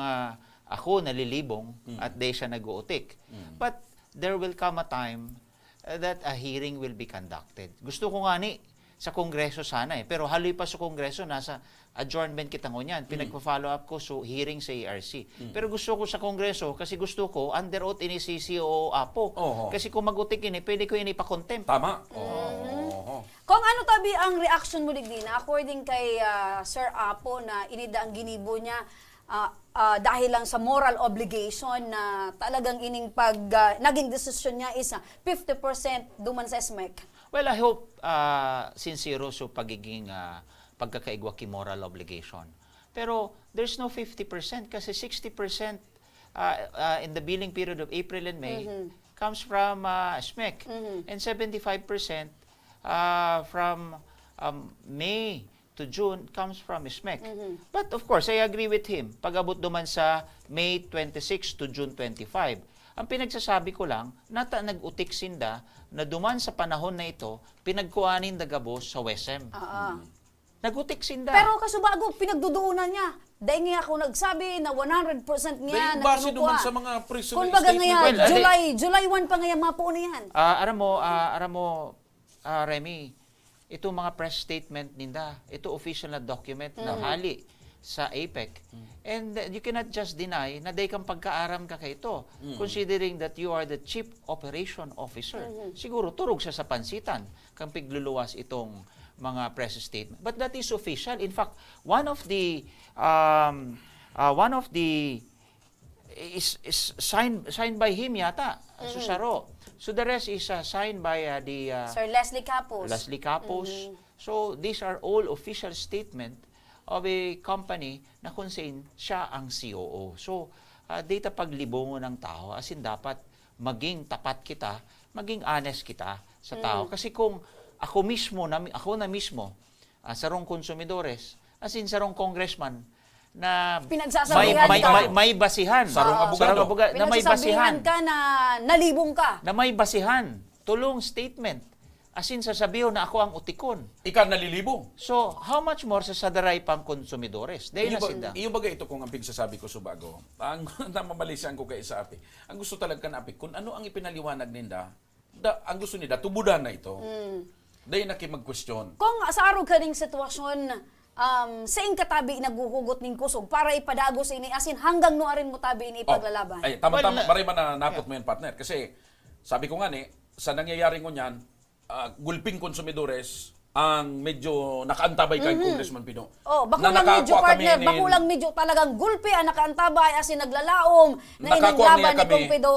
ako nalilibong at di siya nag-uutik. But there will come a time that a hearing will be conducted. Gusto ko nga ni sa Kongreso sana pero haloy pa sa Kongreso, nasa adjournment kita ngunyan. Pinagpa-follow up ko so hearing sa ERC. Pero gusto ko sa Kongreso kasi gusto ko under oath ini si COO Apo. Kasi kung mag-utik ini, pwede ko ini pa-contempt. Tama. Kung ano tabi ang reaction mo digdi na according kay Sir Apo na inida ang ginibo niya, dahil lang sa moral obligation na talagang ining naging desisyon niya is 50% duman sa SMEC? Well, I hope sincero sa pagiging pagkakaigwa ki moral obligation. Pero there's no 50% kasi 60% in the billing period of April and May comes from SMEC and 75% from May to June comes from SMEC. But of course, I agree with him. Pag-abot duman sa May 26 to June 25, ang pinagsasabi ko lang, nag-utik sinda na duman sa panahon na ito, pinagkuhanin dagabos sa WESM. Nag-utik sinda. Pero kasubago, pinagduduunan niya. Dahil nga ako nagsabi na 100% niya Dahil na base kinukuha. naman sa mga prisoner Kung baga statement. nga, July 1 pa nga mapo na yan. Aram mo, Remy, ito mga press statement ninda, ito official na document na hali sa APEC. And you cannot just deny na day kang pagkaaram ka kay ito, considering that you are the Chief Operation Officer. Siguro turog siya sa pansitan kang pigluluwas itong mga press statement. But that is official. In fact, one of the is signed by him yata, Susaro. So the rest is signed by the Sir Leslie Capos. Leslie Capos. So these are all official statement of a company na kung saan siya ang COO. So data paglibongo ng tao, as in dapat maging tapat kita, maging honest kita sa tao. Kasi kung ako na mismo, sarong konsumidores, as in sarong congressman, na Pinagsasabihan ka. may basihan. Sarong abogado. Na may basihan. Pinagsasabihan ka na nalibong ka. Na may basihan. Tulong statement. As in, sasabihin na ako ang utikon. Ika nalilibong. So, how much more sa sadaray pang konsumidores? Dahil na sinda. Iyo baga ito kung ang pigsasabi ko subago. Ang namamalisan ko kay sa api. Ang gusto talaga na api, kung ano ang ipinaliwanag ninda, ang gusto nila, tubudan na ito. Dahil nakimag-question. Kung sa araw ka ning sitwasyon, sa ing katabi naguhugot ning kusog para ipadago sa ini asin hanggang nuarin mo tabi ini ipaglalaban. Ay, tama-tama, Well, maray man na napot mo yung partner. Kasi, sabi ko nga sa nangyayari ko niyan, gulping konsumidores ang medyo nakaantabay kay Congressman Pino. Bako lang medyo partner, bako lang medyo talagang gulpi ang nakaantabay asin naglalaom na inaglaban ni kung pido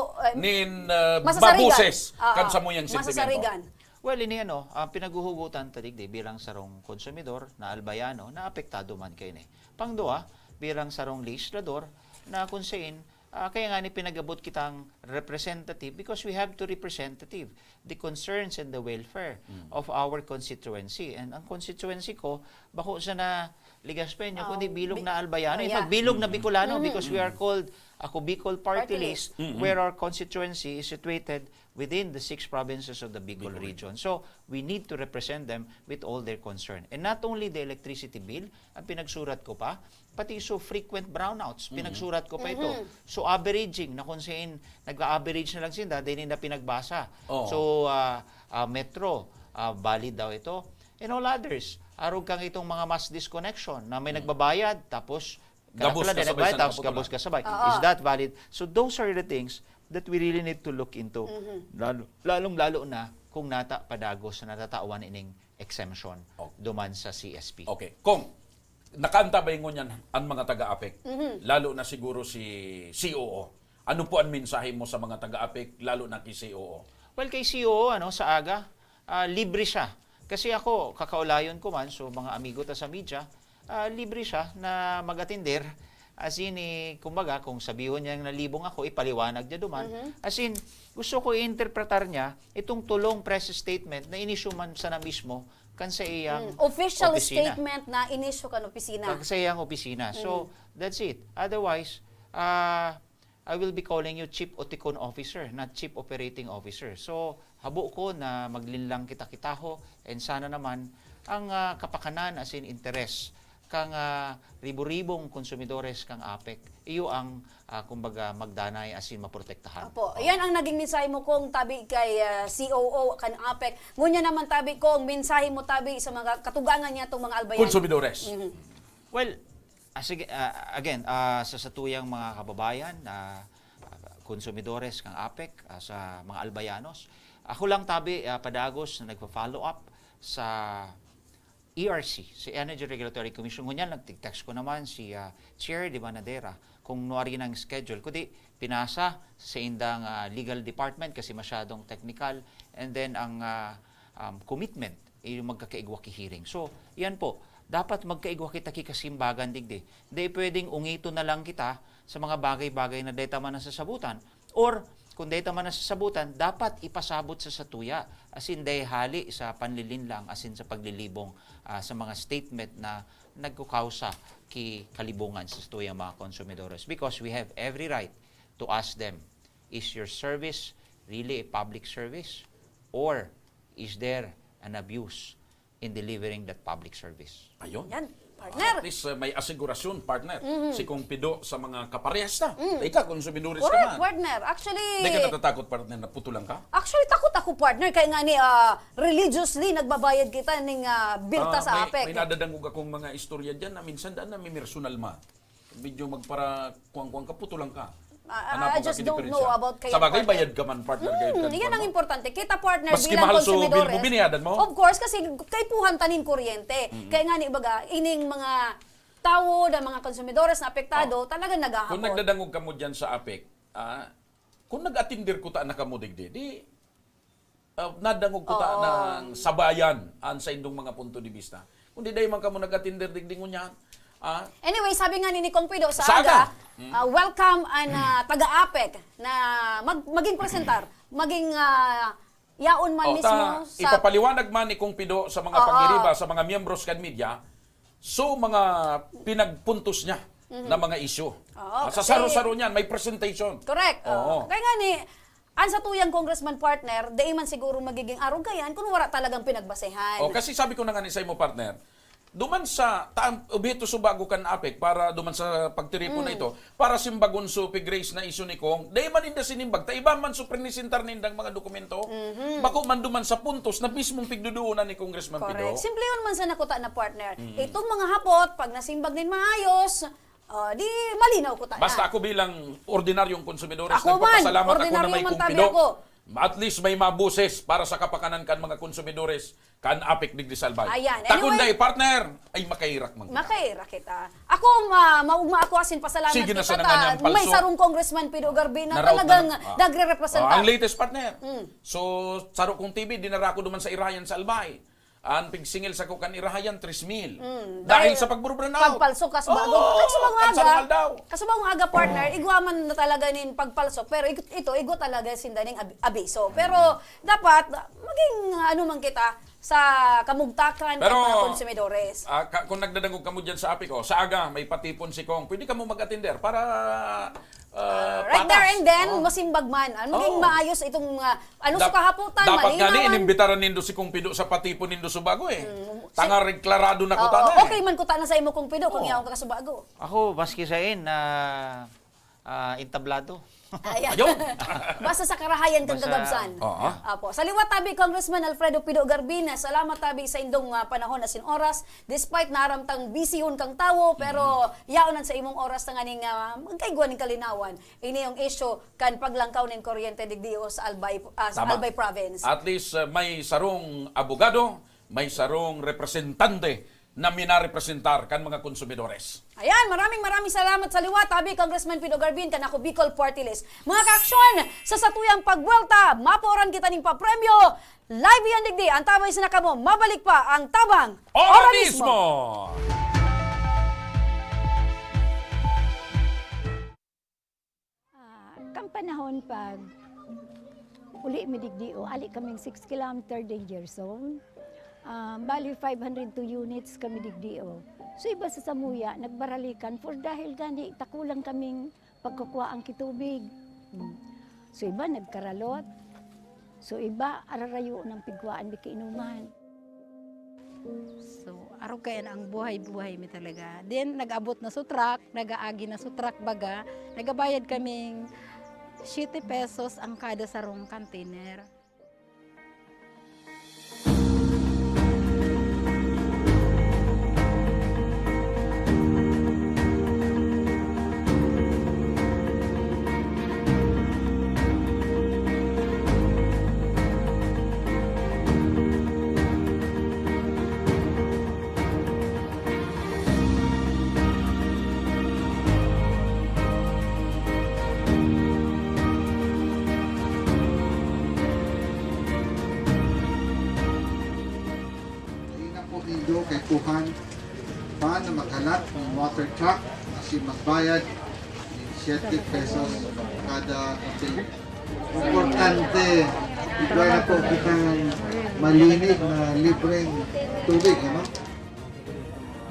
babuses kan sa muyang sentimento. Masasarigan. Well, ini ang pinaguhugutan tadigdi bilang sarong konsumidor na albayano na apektado man kayo ni. Pangduwa, bilang sarong legislador na kung saan kaya nga ni pinagabot kitang representative because we have to representative the concerns and the welfare of our constituency. And ang constituency ko, bako sa na Ligaspeño, kundi bilog na albayano. In fact, bilog na Bicolano because we are called Bicol Partylist, where our constituency is situated within the 6 provinces of the Bicol region. So, we need to represent them with all their concern. And not only the electricity bill, ang pinagsurat ko pa, pati so frequent brownouts, pinagsurat ko pa ito. So, averaging, na kung saan nag-average na lang sila, dahil na pinagbasa. So, Metro, valid daw ito. And all others, arog kang itong mga mass disconnection na may nagbabayad, tapos Gabos kasabay sa tapos gabos kasabay. Is that valid? So those are the things that we really need to look into. Lalong-lalo na kung nata padagos na natatawan ining exemption duman sa CSP. Okay. Kung nakaantabay ngon yan ang mga taga-APEC, lalo na siguro si COO. Ano po ang mensahe mo sa mga taga-APEC, lalo na kay COO? Well, kay COO, sa aga, libre siya. Kasi ako, kakaulayon ko man, so mga amigo ta sa media, libre siya na mag-atender. As in, kumbaga, kung sabihin niya nalibong ako, ipaliwanag niya duman. As in, gusto ko i-interpretar niya itong tulong press statement na inisyu man sa na mismo kan sa iyang official opisina. statement na inisyu kan opisina. Kan sa iyang opisina. So, that's it. Otherwise, I will be calling you Chief Oticon Officer, not Chief Operating Officer. So, habo ko na maglinlang kita-kitaho and sana naman ang kapakanan as in interest kang ribo-ribong konsumidores kang APEC, iyo ang kumbaga magdanay as in maprotektahan. Opo, yan ang naging mensahe mo kung tabi kay COO kan APEC. Ngunya naman tabi kong mensahe mo tabi sa mga katugangan niya itong mga albayan. Konsumidores. Well, again, sa satuyang mga kababayan, konsumidores kang APEC, sa mga albayanos, ako lang tabi padagos na nagpa-follow up sa ERC, si Energy Regulatory Commission, ngunyan nagtig-text ko naman si Chair Di Manadera kung nuwari ng schedule, kundi pinasa sa indang legal department kasi masyadong technical, and then ang commitment ay yung magkakaigwaki hearing. So, yan po, dapat magkaigwaki taki kasimbagan digdi. Hindi pwedeng ungito na lang kita sa mga bagay-bagay na data man nasasabutan, or kung data man nasasabutan, dapat ipasabot sa satuya. As in, hali sa panlilinlang, as in sa paglilibong sa mga statement na nagkukausa ki kalibungan sa satuya mga konsumidores. Because we have every right to ask them, is your service really a public service? Or is there an abuse in delivering that public service? Ayun. Yan, partner. At least may asigurasyon, partner. Si kung pido sa mga kaparehas na. Ika, konsumidoris ka Correct, man. partner. Actually, Hindi ka natatakot, partner, na putulang ka? actually takot ako, partner. Kaya nga ni religiously nagbabayad kita ng bilta sa APEC. May nadadangog akong mga istorya dyan na minsan daan na may personal ma. Medyo magpara kuwang-kuwang ka, putulang ka. I just don't know about kayo, Sa bagay, partner. bayad ka man, partner. Yan ang importante. Kita, partner, Maski bilang mahal so konsumidores. bill mo, biniyadan mo? Of course, kasi kay puhan tanin kuryente. Kaya nga ni baga, ining mga tao na mga konsumidores na apektado, talagang naghahabot. Kung nagdadangog ka mo dyan sa APEC, kung nag-atindir ko ta na ka mo digdi, di nadangog ko ta ng sabayan sa indong mga punto di vista. Kung di dahil man ka mo nag-atindir digdi ngunyan, Anyway, sabi nga ni Kong Pido sa Sa aga, aga. welcome ang taga-APEC na maging presentar, maging yaon man mismo sa... ipapaliwanag man ni Kung Pido sa mga pangiriba, sa mga miyembros kan media, so mga pinagpuntos niya na mga isyu. Sa kasi- saro-saro niyan, may presentation. Correct. Oo. Kaya nga ni, ang sa tuyang congressman partner, di man siguro magiging arugayan kung wala talagang pinagbasehan. Kasi sabi ko na nga ni sa imo, partner, duman sa ubito subago kan APEC para duman sa pagtiripo na ito para simbagon so grace na isu ni Kong day man inda sinimbag ta iba man so prenisentar nindang mga dokumento bako man duman sa puntos na mismong pigduduunan ni Congressman Pido. Correct. Simple yun man sa nakuta na partner. Itong mga hapot, pag nasimbag nin maayos, di malinaw ko tayo. Basta ako bilang ordinaryong konsumidores, Ako man, nagpapasalamat ako na ordinaryo may man Kung tabi Pido. ako. At least may mabuses para sa kapakanan kan mga konsumidores kan APEC digdi salbay. Ayan. Takunday partner ay makairak man. Makaira kita. Ako, maugma ako asin pasalamat Sige na kita sa nga niyang palso. may sarong congressman Pido Garbina Naraut talagang na- nagre-representa. ang latest partner. So, saro kong TV, dinara ko duman sa Irayan sa Albay. Ang pigsingil sa kukan Irahayan, 3,000. Dahil sa pagburbranaw. Pagpalso kasubago. Oo, kansarumal daw. Kasubang aga partner, igwaman na talaga nin pagpalso. Pero ito, igo talaga sindaning abiso. Pero dapat, maging ano man kita sa kamugtakan ng Pero, mga konsumidores. kung nagdadangog ka mo dyan sa APEC, sa aga, may patipon si Kong, pwede ka mo mag-attender para Right there and then, masimbag man. Maging maayos itong sa kahaputan, dapat nga ni, malinawan. inimbitaran nindo si Kong Pido sa patipon nindo subago Tanga reklarado na ko Oo, ta na okay man ko ta na sa imo kung Pido, kung iyaw ka kasubago. Ako, baski sain na entablado. Ayan. Ayun. Basta sa karahayan kang Basta- kagabsan. Oo. Apo. Sa liwat tabi, Congressman Alfredo Pido Garbina, salamat tabi sa indong panahon asin oras. Despite naramtang busy hun kang tawo, pero yaonan sa imong oras na nganing magkaigwan ng kalinawan. Ini yung issue kan paglangkaw ng kuryente digdio sa sa Tama. Albay Province. At least may sarong abogado, may sarong representante na minarepresentar kan mga konsumidores. Ayan, maraming salamat sa liwat. Tabi, Congressman Pido Garbin, kanako Bicol Partylist. Mga kaaksyon, sa satuyang pagwelta, maporan kita ning papremyo. Live yan digdi, ang tabay sinakamo, mabalik pa ang Tabang Ora Mismo! Kang panahon pag uli midigdio, ali kaming 6 kilometer danger zone. Bali 502 units kami digdio. So iba sa Samuya, nagbaralikan for dahil gani takulang kaming pagkukuha ang kitubig. So iba nagkaralot. So iba ararayo ng pigwaan bikiinuman. So, araw kayan ang buhay-buhay mi talaga. Then, nag-abot na sa truck, nag-aagi na sa truck baga, nagabayad kaming 7 pesos ang kada sarong container. ko kay Kuhan paano maghalat ng water truck kasi magbayad ng 7 pesos kada container. Importante, ito na po kitang malinig na libreng tubig, ano?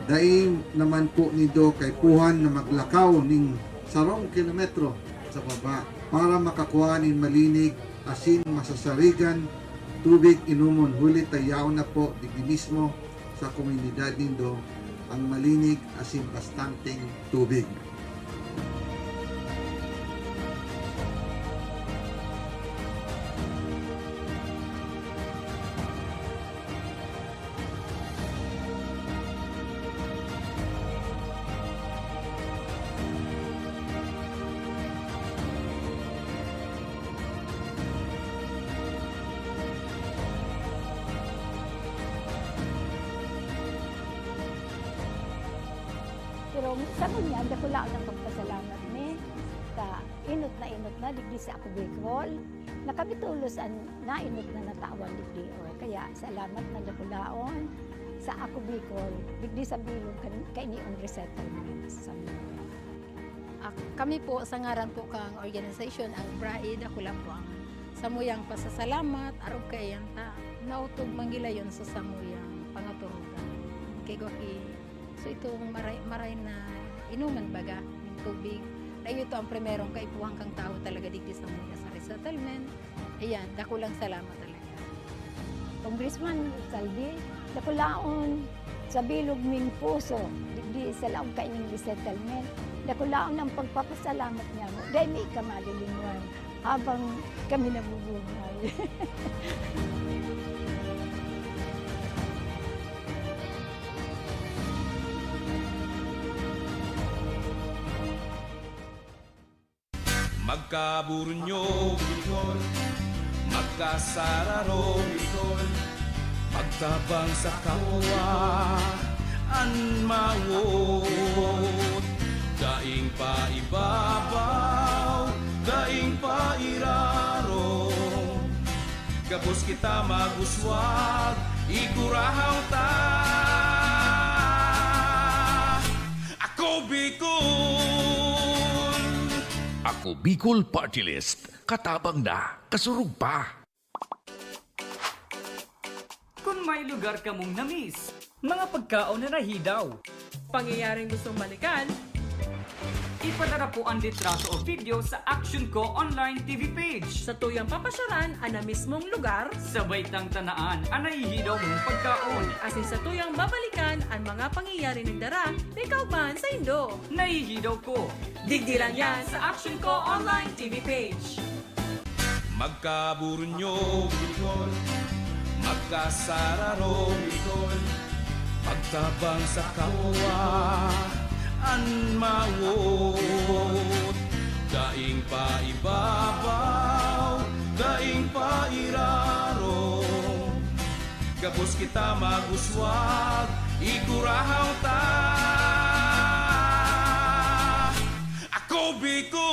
Daing naman po nido kay Kuhan na maglakaw ning 10 kilometro sa baba para makakuha nin malinig asin masasarigan tubig inumon huli tayaw na po digdi mismo sa komunidad nindo ang malinig asin bastanteng tubig. Pero sa kanya, dako lang ang pagpasalamat ni ka inot na digdi sa ako Bicol. Nakabitulos ang nainot na natawan digdi. O kaya salamat na dako laon sa ako Bicol digdi sa bilog kay niong resettlement sa Kami po sa ngaran po kang organisasyon ang BRAID, ako lang po ang samuyang pasasalamat arog kay yanta nautog mangilayon sa samuyang pangaturugan kay Gwaki. So itong maray na inuman baga ng tubig. Na ito ang primerong kaipuhang kang tao talaga digdi sa mga sa resettlement. Ayan, dako lang salamat talaga. Congressman ZALDY, dako laon sa bilog ming puso digdi sa laong kaining resettlement. Dako laon ang pagpapasalamat niya mo. Dahil may kamalilinwan habang kami nabubuhay. Magkaburunyo, Bicol. Magkasararo, Bicol. Pagtabang sa kapwa, anmawot. Daing pa ibabaw, daing pa iraro. Kapos kita maguswag, igurahaw ta. Ako Bicol. Ako Bicol Partylist, katabang na, kasurug pa. Kung may lugar ka mong namiss, mga pagkaon na nahidaw, pangyayaring gustong balikan, ipadara po ang litrato o video sa Action Ko Online TV page. Sa tuyang papasyaran, ana mismong lugar, Sabay tang tanaan ang nahihidaw mong pagkaon. asin sa tuyang babalikan ang mga pangyayari ng dara, ikaw man sa Indo. Nahihidaw ko. Digdiran yan sa Action Ko Online TV page. Magkaburunyo, Bicol. Magkasararo, Bicol. Pagtabang sa kapwa, anmawot. Daing pa ibabaw, daing pa iraro. Kapos kita maguswag, igurahaw ta. Ako Bicol.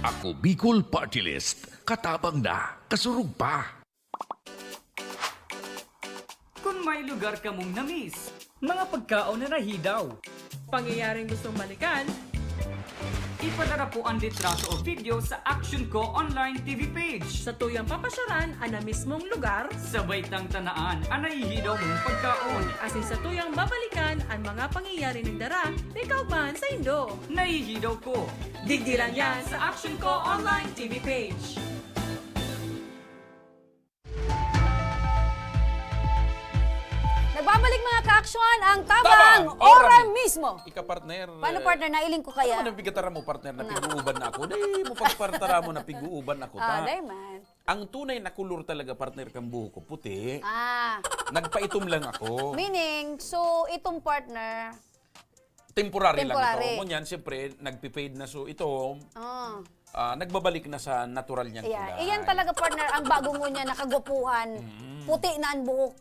Ako Bicol Partylist, katabang na, kasurug pa. Kung may lugar ka mong namiss, mga pagkaon na nahidaw, Pangyayaring gustong balikan, ipadara po ang litrato o video sa Action Ko Online TV page. sa tuyang papasyaran, ana mismong lugar, Sabay tang tanaan ang nahihidaw mong pagkaon. asin sa tuyang babalikan ang mga pangyayari ng dara, ikaw man sa Indo. Nahihidaw ko. Digdiran yan sa Action Ko Online TV page. Nagbabalik mga ka-aksyon ang Tabang Ora Mismo. Ika partner. Paano partner, nailing ko kaya? Ano nabigataran mo partner na piguuban na ako? Day mo pagpartara mo na piguuban ako ta. Day man. Ang tunay na kulor talaga partner kang buhok ko puti. Ah, Nagpaitom lang ako. meaning, so itong partner, Temporary lang Temporary. ito. Ngunyan, siyempre, nagpipaid na so ito. oh, Nagbabalik na sa natural niyang ayan. kulay. Iyan talaga partner, ang bagong niya nakagwapuhan. Puti na ang buhok.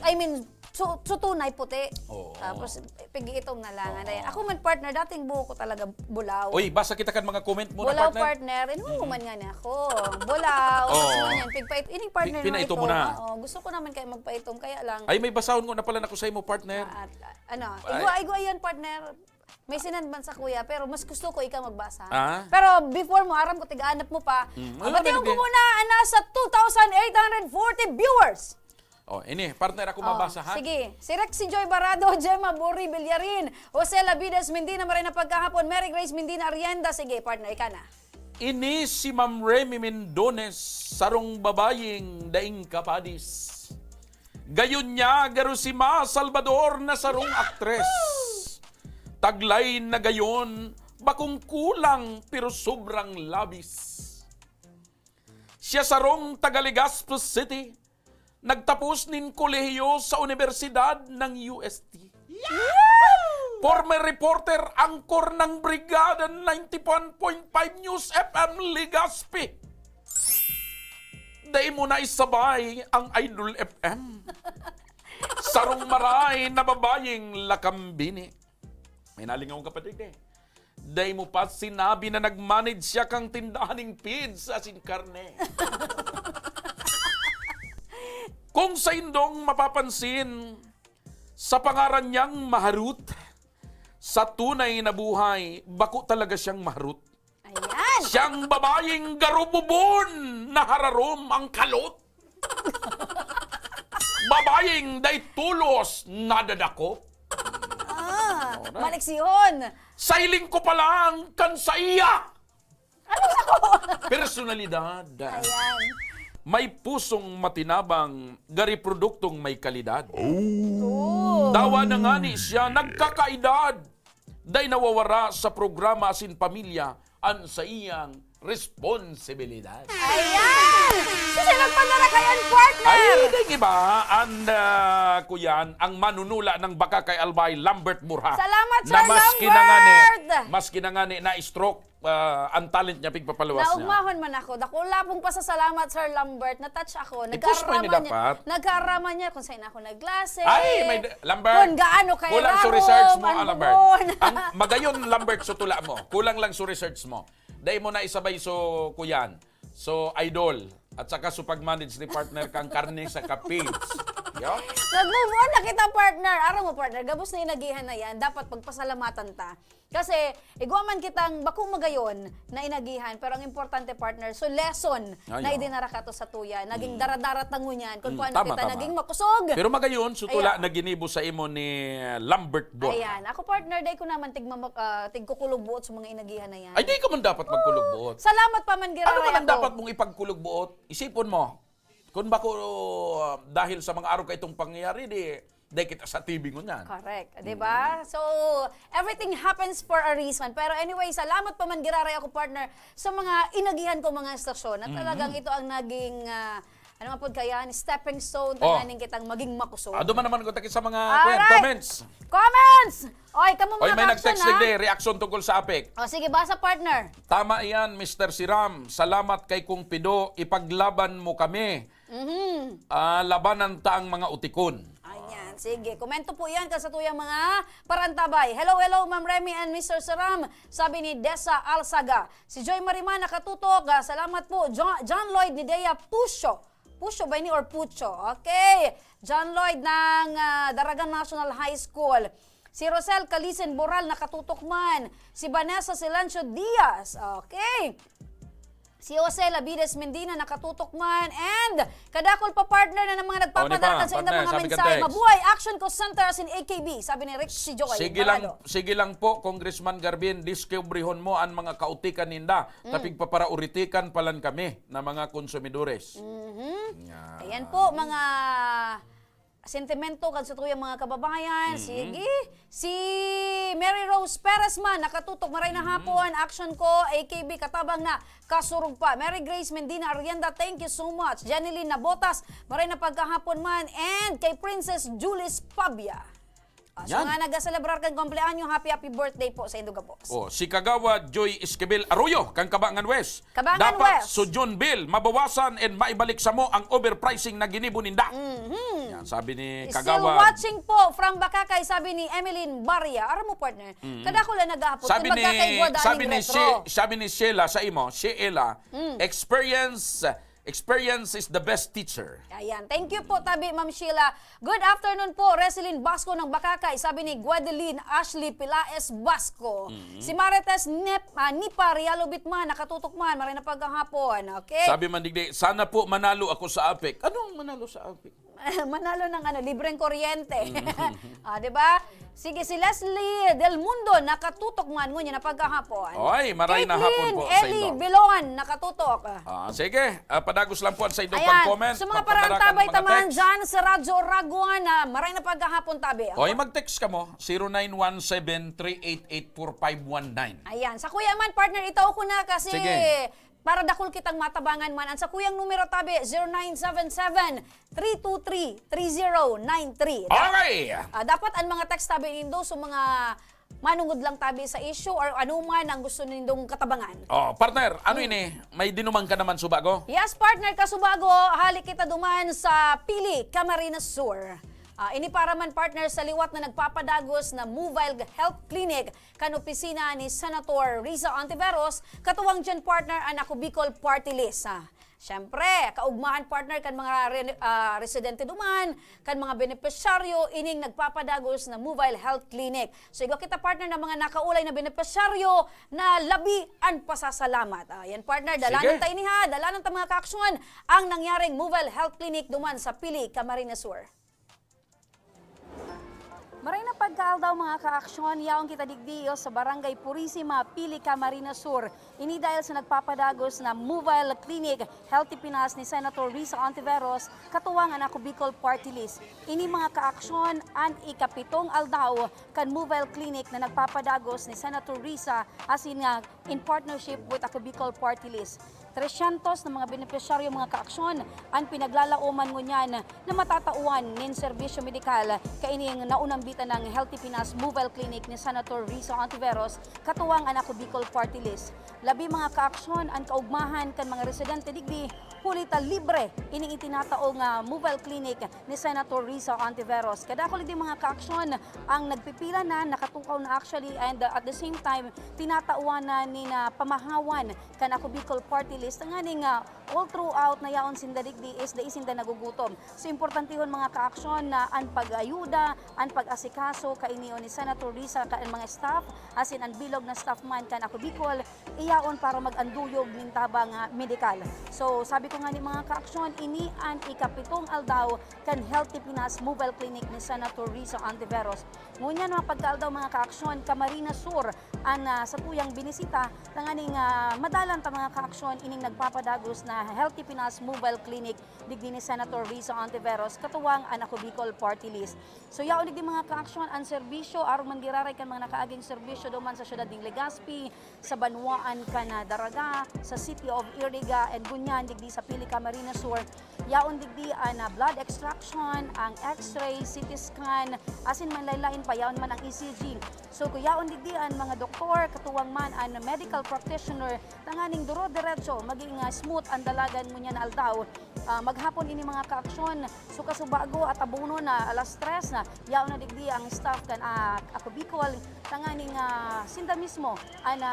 I mean, So tunay puti. Oo. Tapos pigi-itom na lang. Ako man partner, dating buho ko talaga bulaw. Uy, basa kita kan mga comment mo Bulaw na partner. Inuman man nga na ako. Bulaw. Tapos man yan. Pigpait. Ining partner na Pinaitom ito. mo na. Gusto ko naman kayo magpaitom. Kaya lang. Ay, may basahon ko na pala na ko sa imo, partner. Igwa yan partner. May sinandman sa kuya, pero mas gusto ko ikaw magbasa. Ah? Pero before mo, aram ko, tigaanap mo pa. Batiyon ko muna, nasa 2,840 viewers. Ini, partner, ako mabasa, ha? Sige. Si Rexy Joy Barado, Gemma Buri Villarin, Jose Labides Mindina, Marina Pagkahapon, Mary Grace Mindina Arienda. Sige, partner, ika na. Ini si Ma'am Remy Mendones, sarong babaying daing kapadis. Gayon niya, garo si Ma Salvador na sarong aktres. Taglay na gayon, bakong kulang pero sobrang labis. Siya sarong taga Legazpo City, nagtapos nin kolehiyo sa Universidad ng UST. Former reporter, angkor ng Brigada 91.5 News FM Legazpi. Dahil mo na isabay ang Idol FM. Sarong maray na babaying lakambini. May nalingaw kapatid eh. Dahil mo pa sinabi na nag-manage siya kang tindahaning feeds sa asin karne. Kung sa indong mapapansin, sa pangaran niyang maharut, sa tunay na buhay, bako talaga siyang maharut. Ayan. Siyang babaying garububon na hararom ang kalot. Babaying day tulos na dadakop. Maleksyon. Sailing ko pa lang kan sa iya. Ano sa ko? Personalidad. Ayan. May pusong matinabang, gari produktong may kalidad. Oh. Dawa na nga ni siya, nagkakaedad. Day nawawara sa programa asin pamilya, an sa iyang responsibilidad. Ayan! Kasi nagpadala kayan, partner! Ay, di ba? Kuyan, ang manunula ng baka kay Albay, Lambert Murha. Salamat, Sir na Lambert! Mas kinangani na stroke ang talent niya pigpapaluwas niya. Naugmahon man ako. Dakula pong pasasalamat, Sir Lambert. Na-touch ako. I-push mo niya dapat. Nagkarama niya kung saan ako naglase. Ay, may Lambert. Kung gaano kayo kulang sa raro, research mo, ano Lambert. bon. Ang magayon, Lambert, sutula mo. Kulang lang sa research mo. Dahil mo na isabay so kuyan. So, idol. At saka so pag-manage ni partner kang karne sa kapage. Nag-move on na kita, partner. Araw mo, partner. Gabos na inagihan na yan. Dapat pagpasalamatan ta. Kasi, iguaman kitang bakong magayon na inagihan. Pero ang importante, partner, so lesson na idinara ka to sa tuya. Naging daradara tango niyan. Kung paano kita naging makusog. Pero magayon, sutula na ginibo sa imo ni Lambert Bor. Ayan. Ako, partner, day ko naman tigkukulog buot sa mga inagihan na yan. Ay, di ka man dapat magkulog buot. Salamat pa man, Giraray. Ano man ang ako. dapat mong ipagkulog buot? Isipon mo. Kung bako dahil sa mga araw ka itong pangyayari, di kita sa TV mo yan. Correct. Diba? So, everything happens for a reason. Pero anyway, salamat pa man, Giraray, ako, partner, sa mga inagihan ko mga estasyon. At talagang ito ang naging, ano nga po kaya, stepping stone, tananin kitang maging makusog. Ado man naman ko sa mga comments. Comments! Oy, kamo mga May caption, nag-text ha? digde, reaksyon tungkol sa APEC. O, sige, basa, partner. Tama iyan, Mr. Siram. Salamat kay Kung Pido. Ipaglaban mo kami. Labanan ta ang mga utikon. Ayan, sige. Komento po yan kasi tuyang mga parantabay. Hello, Ma'am Remy and Mr. Saram. Sabi ni Desa Alsaga. Si Joy Mariman nakatutok. Salamat po. John Lloyd ni Dea Pucho. Pucho ba ni or Pucho? Okay. John Lloyd ng Daragan National High School. Si Rosel Calisen Boral nakatutok man. Si Vanessa Silencio Diaz. Okay. Si Jose Labides Mendina nakatutok man. And kadakol pa partner na ng mga nagpapadala sa inyong mga mensahe. Mabuhay Action Co Center as in AKB. Sabi ni Rick si Joy. Sige lang po, Congressman Garbin, diskubrihon mo ang mga kautikan ninda. Tapig paparauritikan palan kami na mga konsumidores. Ayan po, mga sentimento kan sa tuyang mga kababayan. Sige. Si Mary Rose Perez man, nakatutok maray na hapon. Action ko, AKB, katabang na kasurog pa. Mary Grace Mendina Arienda, thank you so much. Janeline Nabotas, maray na pagkahapon man. And kay Princess Julis Pabia. So Yan. nga nag-celebrar kang kumpleanyo, happy birthday po sa Induga Boss. Oh, si Kagawa Joy Esquivel Arroyo, kang Cabangan West. Cabangan Dapat West. so John Bill, mabawasan and maibalik sa mo ang overpricing na ginibuninda. Yan, sabi ni Still Kagawa. watching po from Bakakay, sabi ni Emeline Baria. Aram mo, partner, kada ko lang nag-aapot. Sabi ni retro. sabi ni Sheila sa imo, Sheila, experience is the best teacher. Ayan. Thank you po, Tabi, Ma'am Sheila. Good afternoon po, Reselyn Basco ng Bakakay. Sabi ni Guadeline Ashley Pilaes Basco. Si Marites Nipa Rialo Bitman, nakatutok man, maray na pagkahapon. Okay? Sabi man digdi, sana po manalo ako sa APEC. Anong manalo sa APEC? Manalo ng libreng kuryente. Di ba? Sige, si Leslie Del Mundo, nakatutok man ngunya na pagkahapon. Oy, maray na hapon po sa Eli inyo. Bilon, nakatutok. Sige, padagos lang po sa inyo Ayan, pag-comment. sa mga parang pagpadarakan tabay mga taman text. dyan sa Radyo Raguan, maray na pagkahapon, Tabi. Oy, mag-text ka mo, 0917-388-4519. Ayan, sa kuya man, partner, itaw ko na kasi Sige. para dakol kitang matabangan man. Ang sa kuyang numero, Tabi, 0977-323-3093. Okay! Dapat ang mga text, Tabi, nindo sa mga manungod lang, Tabi, sa issue or anuman ang gusto nindong katabangan. Oh, partner, ano ini? May dinumang ka naman subago? Yes, partner, kasubago, halik kita duman sa Pili, Camarines Sur. Ini para man, partner, sa liwat na nagpapadagos na mobile health clinic kan opisina ni Senator Riza Ontiveros, katuwang dyan, partner, ang ako Bicol Partylist. Siyempre, kaugmahan, partner, kan mga residente duman, kan mga benepisyaryo, ining nagpapadagos na mobile health clinic. So, igo kita, partner, na mga nakaulay na benepisyaryo na labi ang pasasalamat. Yan, partner, dalanan tayo niha, dalanan tayo mga kaaksyon ang nangyaring mobile health clinic duman sa Pili, Camarines Sur. Maray na pagkaaldaw mga kaaksyon, yaong kita digdiyo sa Barangay Purisima, Pili, Camarines Sur. Ini dahil sa nagpapadagos na mobile clinic Healthy Pinas ni Senator Riza Ontiveros, katuwang ang ako Bicol Partylist. Ini mga kaaksyon ang ikapitong aldaw kan mobile clinic na nagpapadagos ni Senator Riza as in partnership with ako Bicol Partylist. 300 na mga benepisyaryo mga kaaksyon ang pinaglalauman ngunyan na matatauan nin serbisyo medikal kaining naunang bitan ng Healthy Pinas Mobile Clinic ni Senator Riza Ontiveros katuwang ang ako Bicol Partylist. Labi mga kaaksyon ang kaugmahan kan mga residente digdi hulita libre ining itinataong mobile clinic ni Senator Riza Ontiveros. Kadako di mga kaaksyon ang nagpipila na nakatukaw na actually and at the same time tinatauan na ni na pamahawan kan ako Bicol Partylist ang aning all throughout na yaon sindadigdi is daisinda nagugutom. So importantihon mga kaaksyon na ang pag-ayuda, ang pag-asikaso kainiyon ni Senator Riza kan mga staff asin ang bilog na staff man kan ako Bicol iyaon para mag-anduyog ning tabang medikal. So sabi ko nga ni mga kaaksyon ini ang ikapitong aldaw kan Healthy Pinas Mobile Clinic ni Senator Riza Ontiveros. Ngunyan mga pagkaaldaw mga kaaksyon Camarines Sur ang sa tuyang binisita tanganing madalan ta mga kaaksyon ining nagpapadagos na Healthy Pinas Mobile Clinic digdi ni Senator Riza Ontiveros katuwang ang ako Bicol Partylist. So yaon digdi mga kaaksyon ang serbisyo aron man giraray kan mga nakaaging serbisyo duman sa syudad ng Legazpi, sa Banwaan kan Daraga, sa City of Iriga and Bunyan digdi sa Pili Camarines Sur. Yaon digdi ang blood extraction, ang X-ray, CT scan, asin man laylain pa yaon man ang ECG. So kuyaon digdi ang mga doktor katuwang man ang medical practitioner tanganing duro diretso maging smooth ang dalagan mo niya na aldaw. Maghapon ini mga kaaksyon so kasubago at abuno na alas 3 na yaon na digdi ang staff kan ako Bicol tanganing sinda mismo ang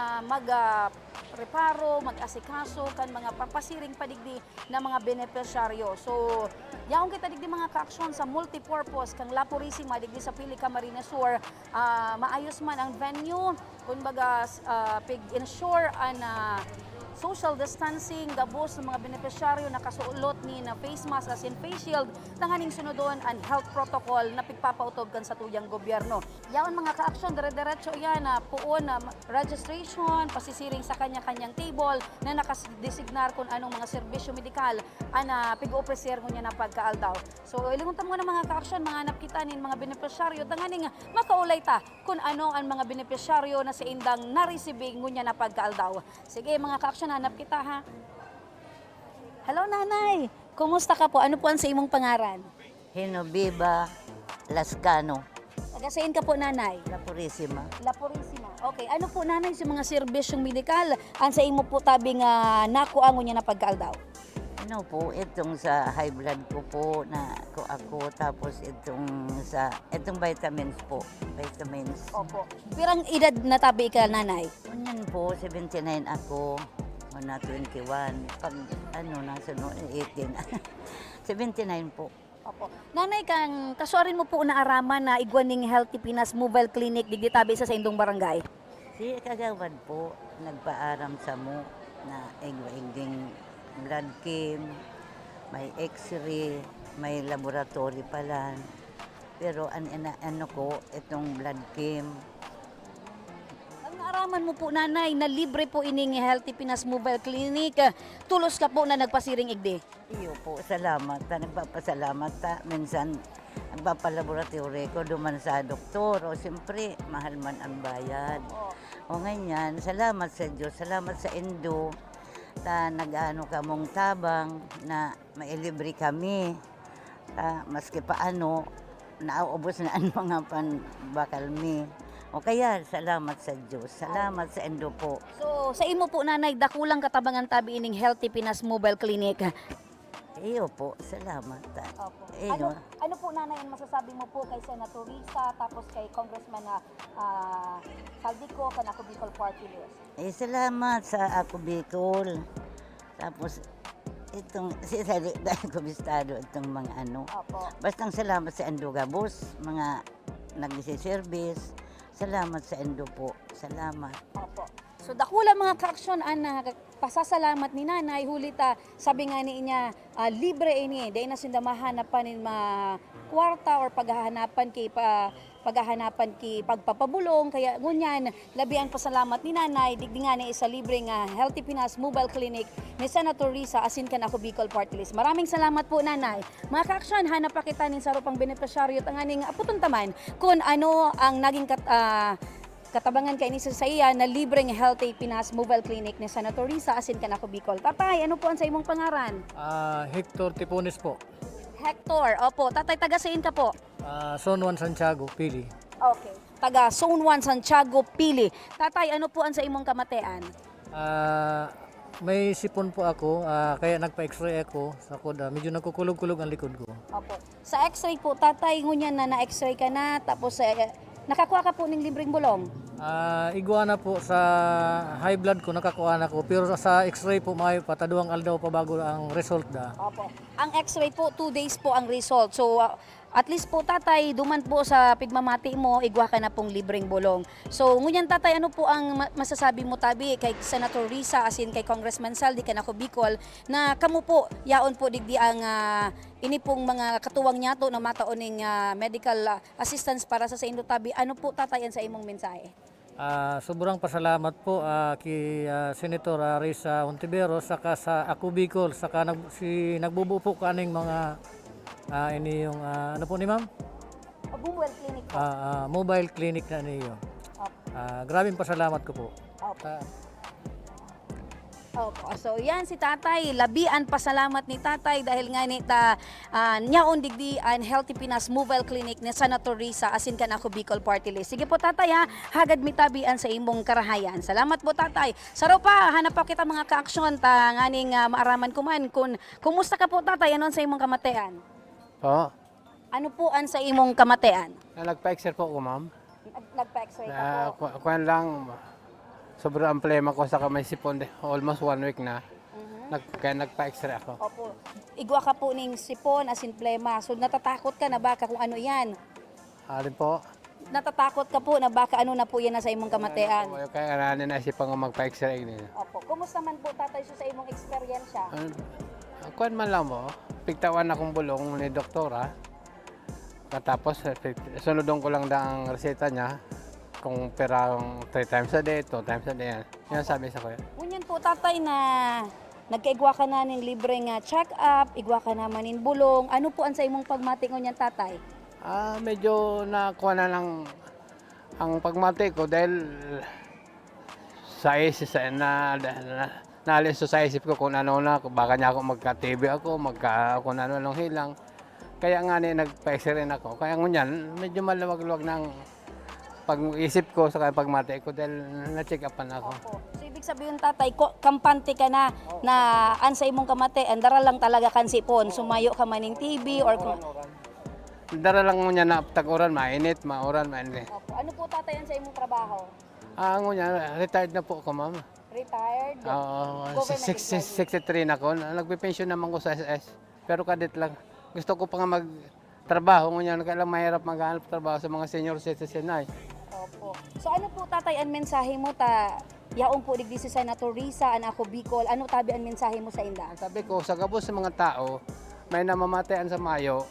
reparo, mag-asikaso kan mga papasiring padigdi na mga benepisyaryo. So yaon kita digdi mga kaaksyon sa multipurpose kang La Purisima digdi sa Pili Camarines Sur. Maayos man ang venue kumbaga pig-ensure ang social distancing, gabos ng mga benepisyaryo na kasuulot ni na face mask as in face shield, tanganing sunodon ang health protocol na pigpapautob kan sa tuyang gobyerno. Yaon mga kaaksyon, dire-diretso yan na puon na registration, pasisiring sa kanya-kanyang table na nakadesignar kung anong mga serbisyo medikal ana pig-opreser mo niya na pagkaaldaw. So ilinguntan mo na mga kaaksyon, mga hanap kita nin mga benepisyaryo, tanganing makaulay ta kung ano ang mga benepisyaryo na sa indang naresibing ngunya na pagkaaldaw. Sige mga kaaksyon, hanap kita ha. Hello nanay, kumusta ka po? Ano po ang sa imong pangaran? Hinobiba Lascano. Tagasain ka po, nanay? La Purisima. La Purisima. Okay, ano po, nanay, sa mga serbisyong medikal, ang sa imo po tabi nga nakuangon niya na pagkaaldaw? Ano po, itong sa high blood ko po na ko ako, tapos itong vitamins po, vitamins. Opo. Pirang edad na tabi ka, nanay? Ganyan po, 79 ako, na 21, pag nasa 18, 79 po. Opo. Nanay, kang kasuarin mo po na araman na igwaning Healthy Pinas Mobile Clinic digdi tabi sa indong barangay? Si Kagawad po, nagpaaram sa mo na igwa-iging blood chem, may x-ray, may laboratory pala. Pero ano ko, itong blood chem. Ang naaraman mo po, nanay, na libre po ining Healthy Pinas Mobile Clinic, tulos ka po na nagpasiring igdi? Iyo po, salamat. Nagpapasalamat ta. Minsan, nagpapalaboratory ko duman sa doktor. O siyempre, mahal man ang bayad. O ganyan, salamat sa Diyos, salamat sa Indo. Nag-ano kamong tabang na mailibre kami. Maski paano, nauubos na ang mga panbakalmi. O kaya, salamat sa Diyos, salamat sa Indo po. So, sa imo po, nanay, dakulang katabangan tabi ining Healthy Pinas Mobile Clinic. Iyo po, salamat. Opo. Iyo. Ano po, nanay, ang masasabi mo po kay Senator Risa, tapos kay Congressman ZALDY ko, kanako Bicol Partylist? Salamat sa ako Bicol. Tapos, itong si Sali dahil kubistado itong mga ano. Opo. Bastang salamat sa Indo Gabos, mga nagsiservice. Salamat sa Indo po. Salamat. Opo. So dakula mga ka-aksyon ana pasasalamat ni nanay hulita sabi nga ni niya libre ini dahil na sindamahan na panin kwarta or paghahanapan ki pagpapabulong kaya ngunyan labi ang pasalamat ni nanay digdi nga ni isa libre nga Healthy Pinas Mobile Clinic ni Senator Risa asin kan ako Bicol Partylist. Maraming salamat po, nanay. Mga ka-aksyon, hanap pa kita nin sa rupang benepisyaryo tanganing aputong taman kung ano ang naging katabangan kay ni sa iya na libreng Healthy Pinas Mobile Clinic ni Senator Risa asin kanako Bicol. Tatay, ano po ang sa imong pangaran? Hector Tipones po. Hector, opo. Tatay, taga saan ka po? Son Juan Santiago, Pili. Okay. Taga Zone 1, Santiago, Pili. Tatay, ano po ang sa imong kamatean? May sipon po ako, kaya nagpa-x-ray ako. Medyo nagkukulog-kulog ang likod ko. Opo. Sa x-ray po, tatay, ngunyan na na-x-ray ka na, tapos nakakuha ka po ng libreng bulong? Iguana po sa high blood ko, nakakuha na ko. Pero sa x-ray po, may pataduang aldaw pa bago ang result da. Opo. Ang x-ray po, 2 days po ang result. So, at least po, tatay, duman po sa pigmamati mo, igwa ka na pong libreng bulong. So, ngunyan, tatay, ano po ang masasabi mo tabi kay Senator Risa, asin kay Congressman ZALDY, kanako Bicol, na kamo po, yaon po digdi ang ini pong mga katuwang niya to na matauning medical assistance para sa indo tabi. Ano po, tatay, sa imong mensahe? Sobrang pasalamat po kay Senator Risa Ontiveros saka sa ako Bicol saka nagbubuo po kaning mga ini yung ano po ni ma'am? Mobile clinic po. Mobile clinic na niyo. Grabing pasalamat ko po. Opo. So yan si tatay, labian pasalamat ni tatay dahil nga ni nyaon digdi ang Healthy Pinas Mobile Clinic ni Senator Risa asin kan ako Bicol Partylist. Sige po, tatay, hagad mi tabian sa imong karahayan. Salamat po, tatay. Saro pa, hanap pa kita mga ka-aksyon ta nganing maaraman kuman kun kumusta ka po, tatay, anon sa imong kamatean? Po. Ano po ang sa imong kamatean? Nagpa-x-ray po ko, ma'am. Nagpa-x-ray ka po. Kuan lang sobrang problema ko sa kamay sipon, almost 1 week na. Kaya nagpa-x-ray ako. Opo. Igwa ka po ning sipon asin plema. So natatakot ka na baka kung ano yan? Alin po? Natatakot ka po na baka ano na po yan na sa imong kamatean? Kaya nanin na isipan ko magpa-x-ray nila. Opo. Kumusta man po, tatay, sa imong eksperyensya? Kuan man lang mo, pigtawan akong bulong ni doktora. Tapos sunodon ko lang ang reseta niya. Kung perang 3 times a day, 2 times a day yan. Yan sabi sa kuya. Ngunyan po, tatay, na nagkaigwa ka na ng libreng check-up, igwa ka naman ng bulong. Ano po ang sa imong pagmati ngunyan, tatay? Medyo nakuha na lang ang pagmati ko dahil sa isip, naalis sa isip ko kung ano na, baka niya ako magka-TB ako, kung ano lang hilang. Kaya nga nagpa-x-ray rin ako. Kaya ngunyan, medyo maluwag-luwag ng pag-isip ko sa pagmati ko dahil na-check upan ako. Opo. So ibig sabihin tatay, kampante ka na na ansa imong kamate, andara lang talaga kan sipon. Sumayo ka maning TV or Dara lang ngunyan na tag-uran, mainit, mauran, mainit. Opo. Ano po tatay yan sa imong trabaho? Ngunyan, retired na po ako, ma'am. Retired? Oo, Government 63 na ako. Nagpe-pension naman ko sa SS. Pero kadit lang. Gusto ko pa nga magtrabaho. Ngunyan, kailang mahirap maghanap trabaho sa mga senior citizen ay. Opo. So ano po tatay ang mensahe mo yaong po digdi si Senator Risa an ako Bicol, ano tabi ang mensahe mo sa inda? Sabi ko, sa gabos sa mga tao, may namamatayan sa Mayo.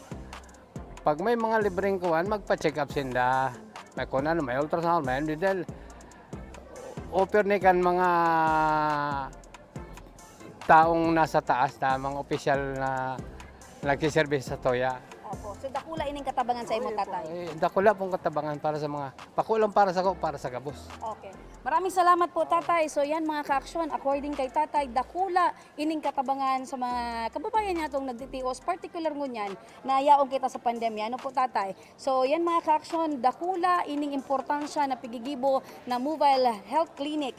Pag may mga libreng kuwan, magpa-check up sinda. May kunan, may ultrasound, may dahil offer ni kan mga taong nasa taas na mga opisyal na nagsiservice sa toya. Opo. So dakula ining katabangan sa imo tatay. Dakula pong katabangan para sa mga pakulang para sa ko, para sa gabos. Okay. Maraming salamat po tatay. So yan mga ka-aksyon, according kay tatay, dakula ining katabangan sa mga kababayan niya itong nagtitios, particular ngunyan na yaong kita sa pandemya. Ano po tatay? So yan mga ka-aksyon, dakula ining importansya na pigigibo na mobile health clinic,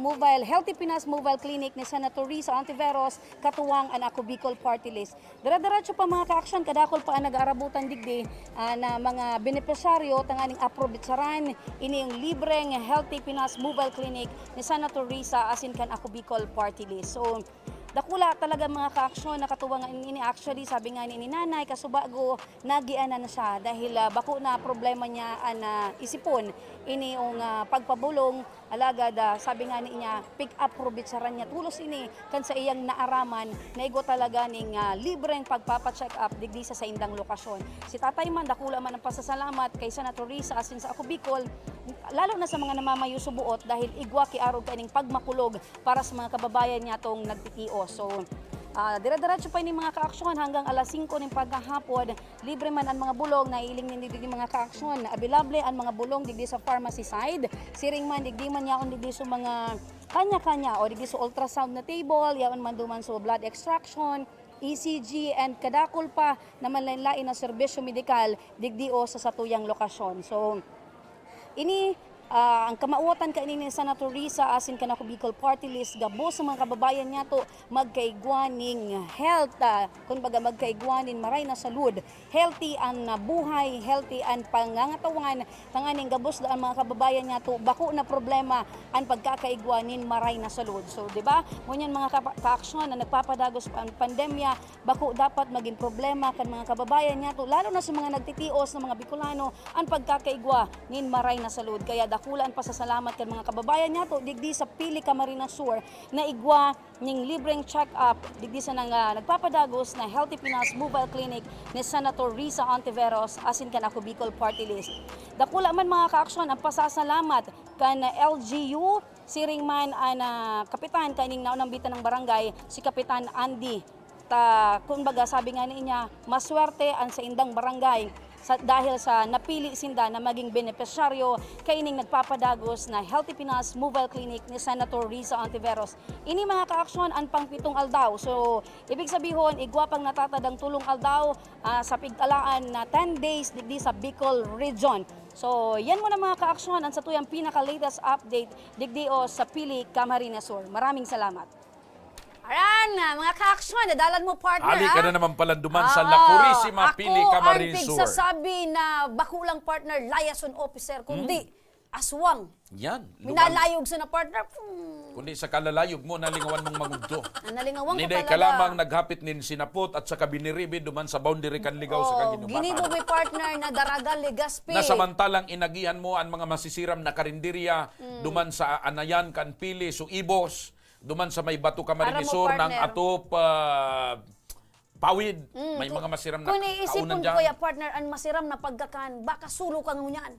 mobile Healthy Pinas Mobile Clinic ni Senator Risa Ontiveros, katuwang ang ako Bicol Partylist. Dira-diretso pa mga ka-aksyon, kadakol pa ang nag-aarabutan digdi na mga benepisyaryo tanganing aprobitsaran ini yung libreng Healthy Pinas Mobile Clinic ni Senator Risa asin kan ako Bicol Partylist. So dakula talaga mga ka-aksyon na katuwang ini actually sabi nga ni nanay kasubago nagianan na siya dahil bako na problema niya na isipon ini yung pagpabulong alagad sabi nga niya pick up probitsaran niya tulos ini kan sa iyang naaraman na igo talaga ning libreng pagpapa-check up digdi sa indang lokasyon. Si tatay man dakula man ang pasasalamat kay Senator Risa asin sa ako Bicol lalo na sa mga namamayo subuot dahil igwa kiarog kaning pagmakulog para sa mga kababayan niya tong nagtitios. So dire-diretso pa ini mga ka-aksyon hanggang alas 5 ng paghahapon. Libre man ang mga bulong na iling ni digdi mga ka-aksyon. Available ang mga bulong digdi sa pharmacy side. Siring man digdi man yaon digdi sa mga kanya-kanya o digdi sa ultrasound na table, yaon man duman sa blood extraction, ECG and kadakol pa na manlain na serbisyo medikal digdi o sa satuyang lokasyon. So ini ang kamauotan ka ni Senator Risa asin ka na ko Bicol Partylist gabo sa mga kababayan niya to magkaigwaning health kumbaga magkaigwanin maray na salud healthy ang buhay healthy ang pangangatawan tanganing gabos daan mga kababayan niya to bako na problema ang pagkakaigwanin maray na salud. So di ba ngunyan mga ka-aksyon na nagpapadagos ang pandemya bako dapat maging problema kan mga kababayan niya to lalo na sa mga nagtitios na mga Bicolano ang pagkakaigwa nin maray na salud. Kaya dakulaan pasasalamat kan mga kababayan niya to digdi sa Pili Camarines Sur na igwa ning libreng check-up digdi sa nagpapadagos na Healthy Pinas Mobile Clinic ni Senator Risa Ontiveros asin kan ako Bicol Partylist. Dakula man mga ka-aksyon ang pasasalamat kan LGU siring man ang kapitan kaning naunang bitan ng barangay si Kapitan Andy. Kumbaga sabi nga niya maswerte ang sa indang barangay dahil sa napili sinda na maging benepisyaryo kaining nagpapadagos na Healthy Pinas Mobile Clinic ni Senator Risa Ontiveros. Ini mga ka-aksyon ang pang-pitong aldaw. So ibig sabihin igwa pang natatadang tulong aldaw sa pigtalaan na 10 days digdi sa Bicol Region. So yan muna mga ka-aksyon ang sa tuyang pinaka-latest update digdi o sa Pili Camarines Sur. Maraming salamat. Aran, mga ka-aksyon, nadalan mo partner Ali ka na naman palanduman sa La Purisima, Pili Camarines Sur. Ako ang pigsasabi na bakulang partner, liaison officer, kundi aswang. Yan. Minalayog sa na partner. Kundi sa kalalayog mo, nalingawan mong magudto. Nalingawan Niday ka ka talaga. lamang naghapit nin sinapot at sa kabiniribi duman sa boundary kan ligaw sa kaginubatan. Ginibo may partner na Daraga Legaspi. Na samantalang inagihan mo ang mga masisiram na karinderya duman sa Anayan kan Pili, Suibos, duman sa may Bato Camarines Sur ng atop Pawid. May mga masiram na kung iisipon kaunan ko dyan. ya partner ang masiram na pagkakan, baka sulo kang ngunyan.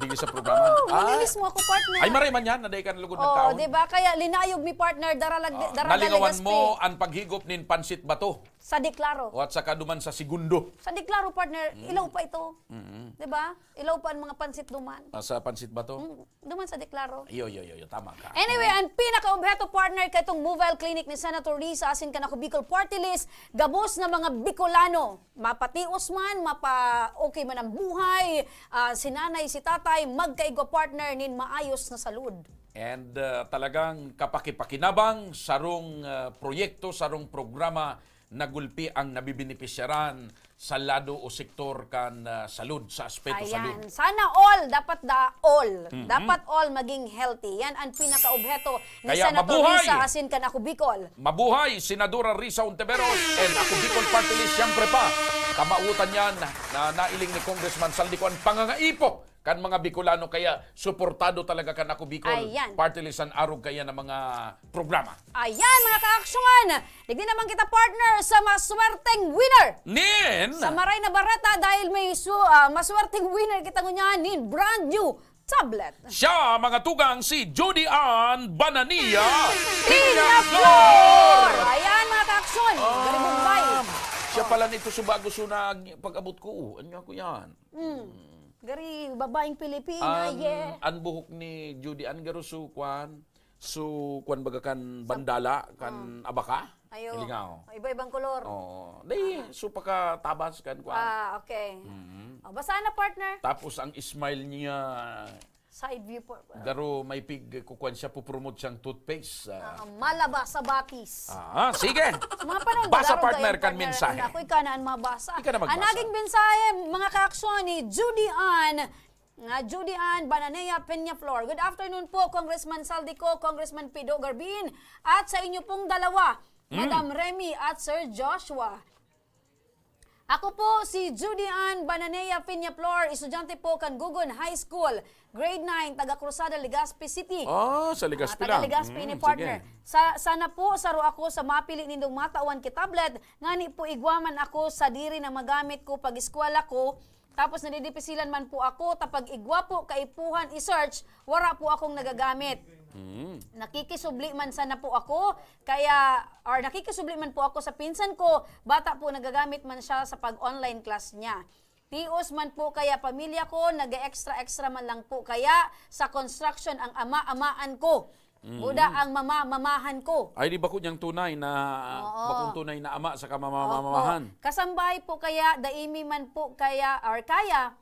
Dili sa programa. Manilis mo ako, partner. Ay maray man yan, naday kan lugod ng Oo, kaon. di ba? Kaya linayog mi partner, Nalingawan mo ang paghigop nin pansit bato. sa deklaro. O at saka duman sa segundo. Sa deklaro, partner, ilaw pa ito. Di ba? Ilaw pa ang mga pansit duman. Sa pansit bato. Duman sa deklaro. Yo, tama ka. Anyway, ang pinaka-obheto partner kay itong mobile clinic ni Senator Risa asin ka na ko Bicol Partylist, gabos na mga Bicolano. Mapatios man, okay man ang buhay, si nanay, si tatay, magkaigwa partner nin maayos na salud. And talagang kapakipakinabang sarong proyekto, sarong programa nagulpi ang nabibinipisyaran sa lado o sektor kan salud, sa aspeto salud. Ayan, sana all, dapat all. Dapat all maging healthy. Yan ang pinaka-obheto ni Kaya Senator mabuhay! Risa asin ka na ko Bicol. Mabuhay, Senadora Risa Ontiveros and ako Bicol Partylist, siyempre pa, kamautan yan na nailing ni Congressman Zaldy ko ang pangangaipo kan mga Bicolano, kaya suportado talaga kan ako Bicol Ayan. Partylist ang arog kaya ng mga programa. Ayan, mga ka-aksyon! Digdi naman kita partner sa maswerteng winner! Nin! Sa Maray na Barreta dahil may maswerteng winner kita ngunyanin, brand new tablet. Siya, mga tugang, si Judy Ann Banania Piñaflor! Ayan, mga ka-aksyon! Garibumbay! Siya pala nito sa bago sunag pag-abot ko. Ano ko yan? Gari, babaeng Pilipina, yeah. Ang buhok ni Judy Ann garo su kwan baga kan bandala kan abaka. Ayo. Ilingaw. Iba-ibang kolor. Oh, dai su paka tabas kan kwan. Okay. Basa na, partner. Tapos ang smile niya Side view po. garo may pig kukuan siya pupromote siyang toothpaste. Malaba sa batis. Sige. Mga panahon, Basa laro partner kayo, kan mensahe. Ako ikanaan mabasa. Ika na magbasa. Ang naging mensahe, mga ka-aksyon ni Judy Ann Bananea Peñaflor. Good afternoon po, Congressman Zaldy ko, Congressman Pido Garbin, at sa inyo pong dalawa, Madam Remy at Sir Joshua. Ako po si Judy Ann Bananea Peñaflor, estudyante po kan Gugon High School, grade 9, taga Cruzada, Legazpi City. Sa Legazpi Taga lang. Legazpi ni partner. Sana po saro ako sa mapili nindong matawan ki tablet, ngani po igwaman ako sa diri na magamit ko pag eskwela ko. Tapos nadidipisilan man po ako, tapag igwa po kaipuhan i-search, wala po akong nagagamit. Nakikisubli man sana po ako, nakikisubli man po ako sa pinsan ko, bata po nagagamit man siya sa pag-online class niya. Tios man po kaya pamilya ko, nag-extra man lang po kaya sa construction ang ama-amaan ko. Buda ang mama-mamahan ko. Ay, di ba ko niyang tunay na bakong tunay na ama sa kamamamahan? Kasambay po kaya, daimi man po kaya,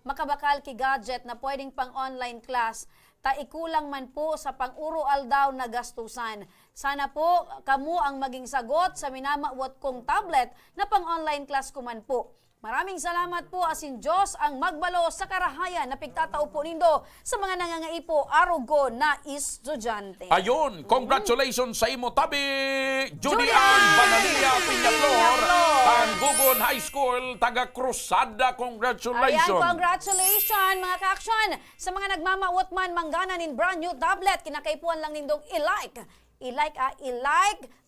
makabakal ki gadget na pwedeng pang online class, taikulang man po sa pang-urual daw na gastusan. Sana po kamu ang maging sagot sa minamawat kong tablet na pang-online class ko man po. Maraming salamat po asin Diyos ang magbalo sa karahayan na pigtatao po nindo sa mga nangangaipo arugo na estudyante. Ayun, congratulations sa imo tabi, Judy Ann Banania Peñaflor, ang Gugon High School, taga Cruzada. Congratulations. Ayan, congratulations mga ka-aksyon. Sa mga nagmamawat man manggana nin brand new tablet, kinakaipuan lang nindong i-like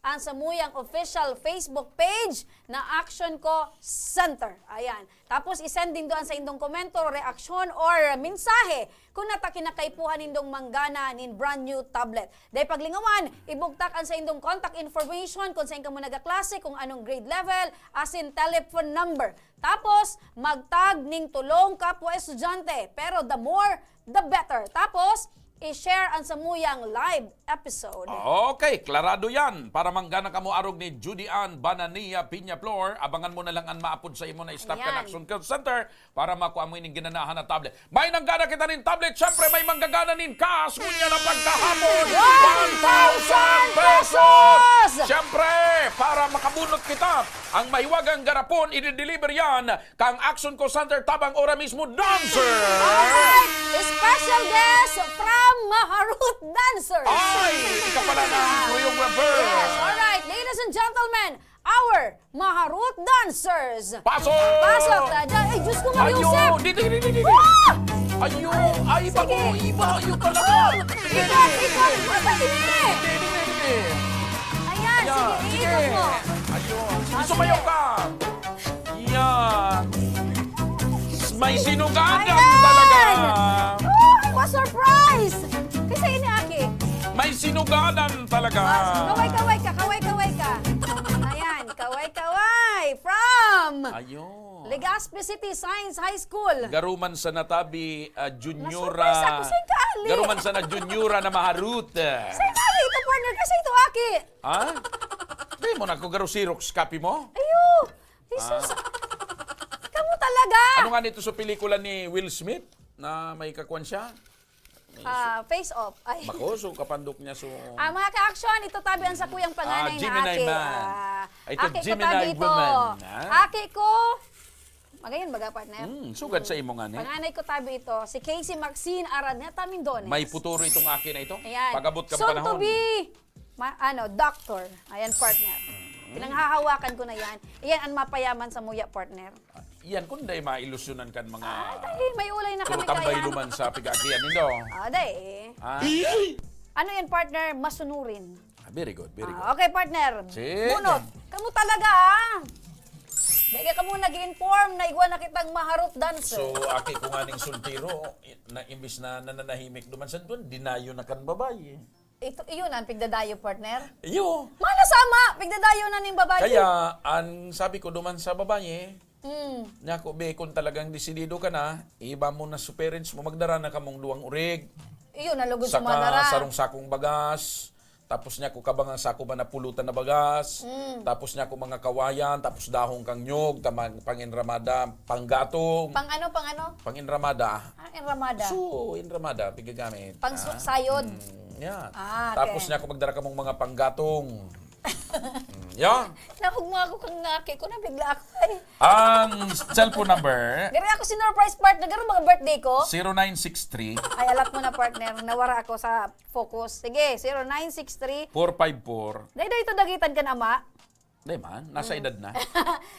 ang samuyang official Facebook page na Action Ko Center. Ayan. Tapos isend din doon sa indong komento, reaksyon or mensahe kung natakinakaipuhan nindong manggana nin brand new tablet. Dahil paglingawan, ibugtakan sa indong contact information kung saan ka mo nagaklase, kung anong grade level, as in telephone number. Tapos, magtag ning tulong kapwa estudyante. Pero the more, the better. Tapos, i-share ang samuyang live episode. Okay, klarado yan. Para manggana ka mo arog ni Judy Ann Banania Peñaflor, abangan mo na lang ang maapod sa imo na staff kan Action Center para makuha mo ining ginanahan na tablet. May nanggana kita nin tablet, syempre may manggagana nin cash. Ngunya na pagkahapon, 1,000 pesos! Syempre, para makabunot kita, ang mahiwagang garapon, i-deliver yan kang Action Center Tabang Ora Mismo Dancer! Alright! Special guest from Maharut Dancers! Ay! Ika pala ng choreographer! Yes, alright. Ladies and gentlemen, our Maharut Dancers! Pasok! Pasok! Ay, Diyos ko, Mariusep! Dito! Ay, Sige! Iba! Yun talaga! Ikot! Basta ini! Ayan, sige, ikot mo! Ayun! Sige, sumayaw ka! Yan! May sinugagan talaga! Sinugadan talaga. Kaway-kaway ka, kaway-kaway ka. Ayan, kaway-kaway from Ayun. Legazpi City Science High School. Garuman sa natabi Nasurprise ako juniora. sa kaali. Garuman sa na juniora na maharut. Sa kaali ito, partner, kasi ito aki. Ha? Di mo na ko garo Xerox copy mo? Ayo, Jesus. Kamu talaga. Ano nga nito sa pelikula ni Will Smith na may kakuan siya? Face off. Ay. Bako, so kapandok niya so... Mga ka-action, ito tabihan sa kuyang panganay na Gemini aki. man. Ito, Aki ko Gemini tabi ito. woman, ha? Aki ko. Magayon baga, partner? Sugad sa imo nga ni. Panganay ko tabi ito, si Casey Maxine Araneta Mindones. May puturo itong akin na ito. Ayan. Pagabot ka Soon panahon. to be, doctor. Ayan, partner. Pinanghahawakan ko na yan. Ayan ang mapayaman sa muya, partner. Yan kung day mailusyonan kan mga... Ay, may ulay na kami tambay kaya. luman sa pigakian nito. Day. Ano yan, partner? Masunurin. Very good, very good. Okay, partner. Sige. Bunot. Kamu talaga, Dahil ka muna nag-inform na igwa na kitang maharot dancer. So, aki ko nga ning sultiro, na imbis na nananahimik duman sa doon, dinayo na kan babae. Ito, iyon ang pigdadayo, partner. Iyo. Malasama, pigdadayo na ning babae. Kaya, ang sabi ko duman sa babae, niya ko, be, kung talagang desidido ka na, iba mo na sa parents mo, magdara na kamong duwang urig. Iyon, nalugod sa Saka manara. sarong sakong bagas. Tapos niya ko kabang sako ba na pulutan na bagas. Tapos niya ko mga kawayan. Tapos dahong kang nyog. Panginramada. Panggatong. Pang ano? Panginramada. Enramada. So, inramada. Pigagamit. Pang sayod. Yan. Okay. Tapos niya ko magdara ka mong mga panggatong. Yan. Nahug mo ako kang ngaki ko na bigla ako. Ay. Ang cellphone number, Gari ako sinurprise partner. Garo mga birthday ko. 0963 Ay, alat mo na partner. Nawara ako sa focus. Sige, 0963. 454. Dahil ito dagitan ka na, ama. Di man, nasa edad na.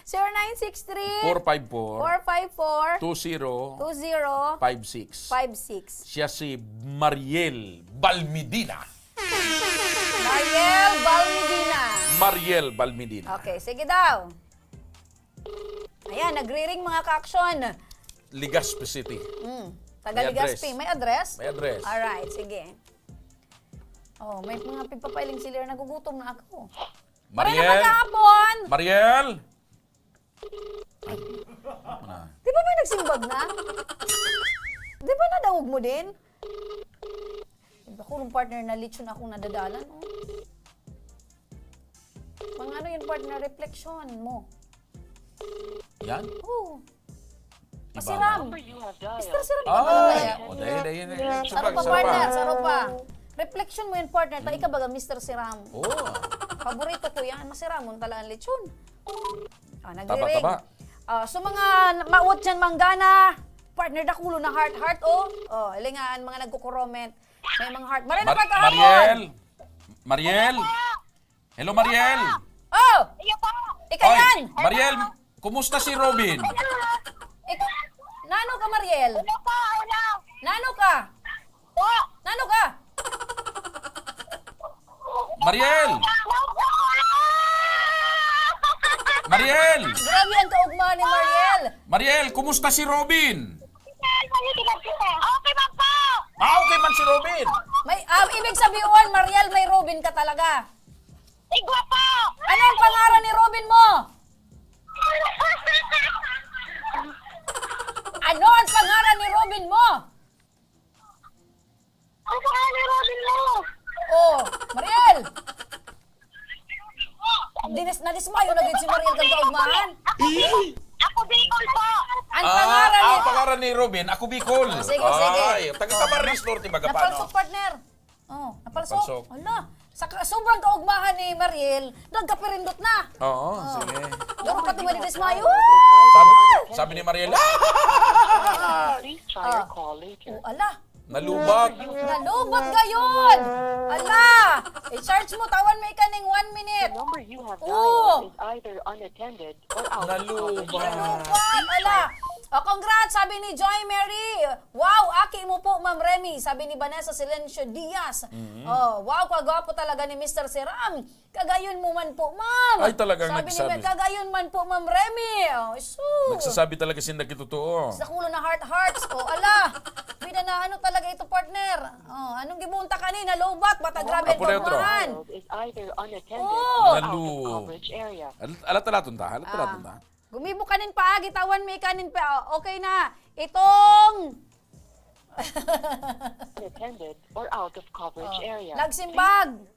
0963. 454 454. 20 20. 56. 56. Siya si Mariel Balmidina. Mariel Balmidina. Mariel Balmidina. Okay, sige daw. Ayan, nagre-ring mga ka-action. Legazpi City. Taga May Legazpi. address. May address? May address. Alright, sige. Oh, may mga pagpapailing sila. Nagugutom na ako. Maray na Mariel. magkahapon! Mariel! Di ba may nagsimbag na? Di ba nadawog mo din? Ako yung partner na lechon akong nadadalan. Oh. Mga ano yung partner reflection mo? Yan? Oo. Iba Masiram. Mr. Siram ka Ay! kaya. O, dahil. Saro pa partner, saro pa. Reflection mo yung partner, tayo ka baga Mr. Siram. Oh. Paborito ko yan, masiramon tala ang lechon. Taba, Nagre-ring. taba. So mga maut dyan manggana, partner dakulo na heart, oh. Oh, ilingan, mga nagko-comment. May mga heart. Maray na pagkahapon! Mariel! Mariel! Hello, Mariel! Oh! Ikaw Oy, yan! Mariel, kumusta si Robin? Nano ka, Mariel? Nano ka? Nano ka? Mariel! Mariel! Grabe ang kaugma ni Mariel. Mariel, kumusta si Robin? Okay man po! Okay man si Robin! May, ibig sabihin, Mariel, may Robin ka talaga. Igwa po! Ano ang pangalan ni Robin mo? Ano ang pangalan ni Robin mo? Ang pangalan ni Robin mo! Oh, Mariel! Nadismayo na din si Mariel kang kaugmahan. Ako Bicol po! Ang pangalan ni... Ang pangalan ni Robin, ako Bicol. Sige, sige. Ay, taga-Camarines Norte, baga Napalsok, paano? partner. Oh, napalsok. Napalsok. Wala. Sobrang kaugmahan ni Mariel, nagkapirindot na. Oo, sige. Garo pati mo dismayo. Sabi ni Mariel, Oh, ala. nalubat. Nalubot gayon! Ala! I-charge mo, tawan may kaning 1 minute. Oo! Nalubat. Nalubat! Ala! Congrats, sabi ni Joy Mary. Wow, aki mo po, Ma'am Remy. Sabi ni Vanessa Silencio Diaz. Wow, kagwapo talaga ni Mr. Siram. Kagayon mo man po, Ma'am. Ay, talagang sabi nagsabi. ni Kagayon man po, Ma'am Remy. Nagsasabi talaga sinda kitotoo. Sa kulo na hearts. Ala. Bida na ano talaga ito, partner. Anong gibunta kanina? Lowbat, bata grabe ang Apo na yun, pagmahan. Nalu. Alat-alatun ta. Gumibo kanin pa, gitawan may kanin pa. Okay na. Itong nagsimbag.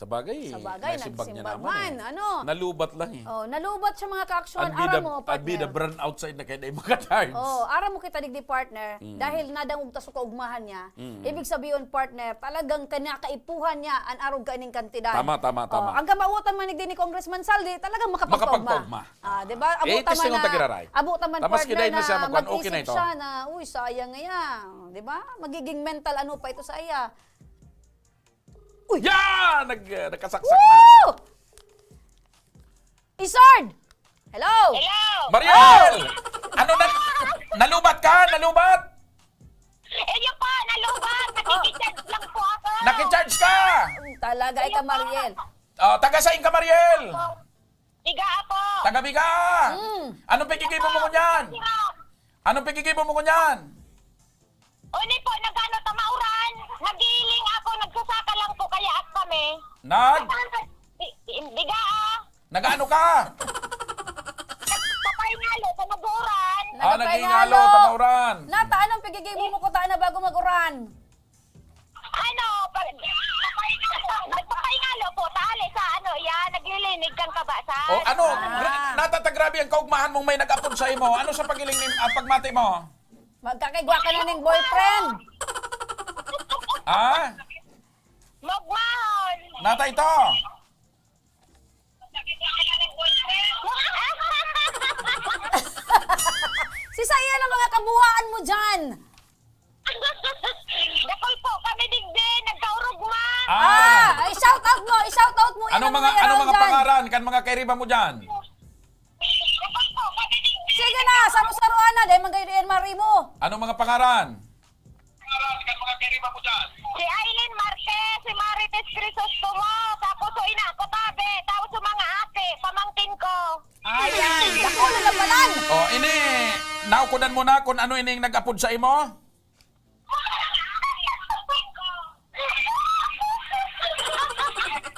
Sa bagay, naisimbag niya nagsimbag naman man. Ano? Nalubat lang eh. Nalubat sa mga ka-aksyon. I'd be the partner. brand outside na kaya na yung mga cards. Ara mo kita digdi partner, dahil nadangog ta sa kaugmahan niya. Ibig sabihin partner, talagang kinakaipuhan niya ang arog kaning kantidad. Tama. Ang kamautan man ni Congressman Saldi, talagang makapagpaugma. Di ba? Abutan man Tamas partner kidahin na siya, na okay na mag-isip ito. siya na, uy, sayang nga yan. Di ba? Magiging mental ano pa ito sa iya. Uy! Yeah! Nagkasaksak Woo! na. Isard! Hello! Mariel! Ano na? Nalubat ka? Nalubat? Yun pa, nalubat. Nakikicharge lang po ako. Nakicharge ka? Talaga ay ka, Mariel. Taga-saing ka, Mariel? Biga po. Taga-biga! Anong pigigibo mo ko niyan? Anong pigigibo mo ko niyan? Uni po, nagano tamauran. Nagiling ako, nagsasaka lang po kaya at kami. Biga Nag-ano ka? Nagpapaingalo sa naguran. Nag-ingalo, tamauran. Nata, anong pigigibo mo ko na bago mag-uran? Ano, nagpapaingalo po, tali sa ano, naglilinig kang kabasan. Natatagrabe ang kaugmahan mong may nag-apon sa imo. Ano sa pagmati mo? Magkakaigwa ka na ng boyfriend. Magmahon. Nata ito. Si Saya lang mga kabuhaan mo dyan. Dakol po kami digdi, nagkaurugma. I-shout out mo. Anong mga pangaran kan mga kairiba mo dyan? Sige na, saro-saroan na, dahil magayon mari mo. Anong mga pangaran? Si Aileen Marquez, si Marites Crisostomo, tapos so ina ko tabi, tapos yung mga ate, pamangkin ko. Ayan, dako na napalan. Ini, naukudan mo na kung ano ining nag-apod sa imo?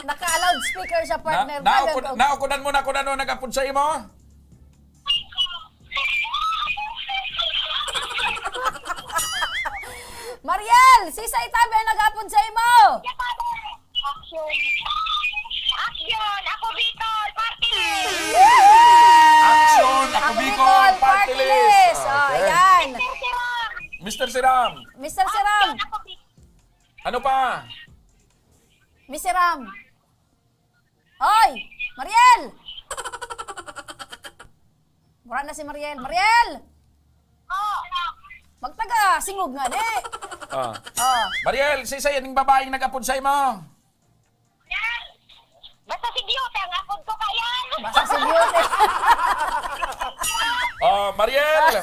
Naka-loudspeaker sa partner. Naukudan mo na kung ano nag-apod sa imo? Mariel, si Say tabi ang nag-apon sa imo. Action! Ako Bicol! Partylist! Action! Ako Bicol! Partylist! Ayan. Mr. Siram! Mr. Siram! Ano pa? Miss Siram! Hoy! Mariel! Mura na si Mariel. Mariel! Magtaga, singog nga, di. Mariel, si Say, yung babaeng nag-apod sa imo? Basta si Diote, ang apod ko kayan. Basta si Diote. Mariel,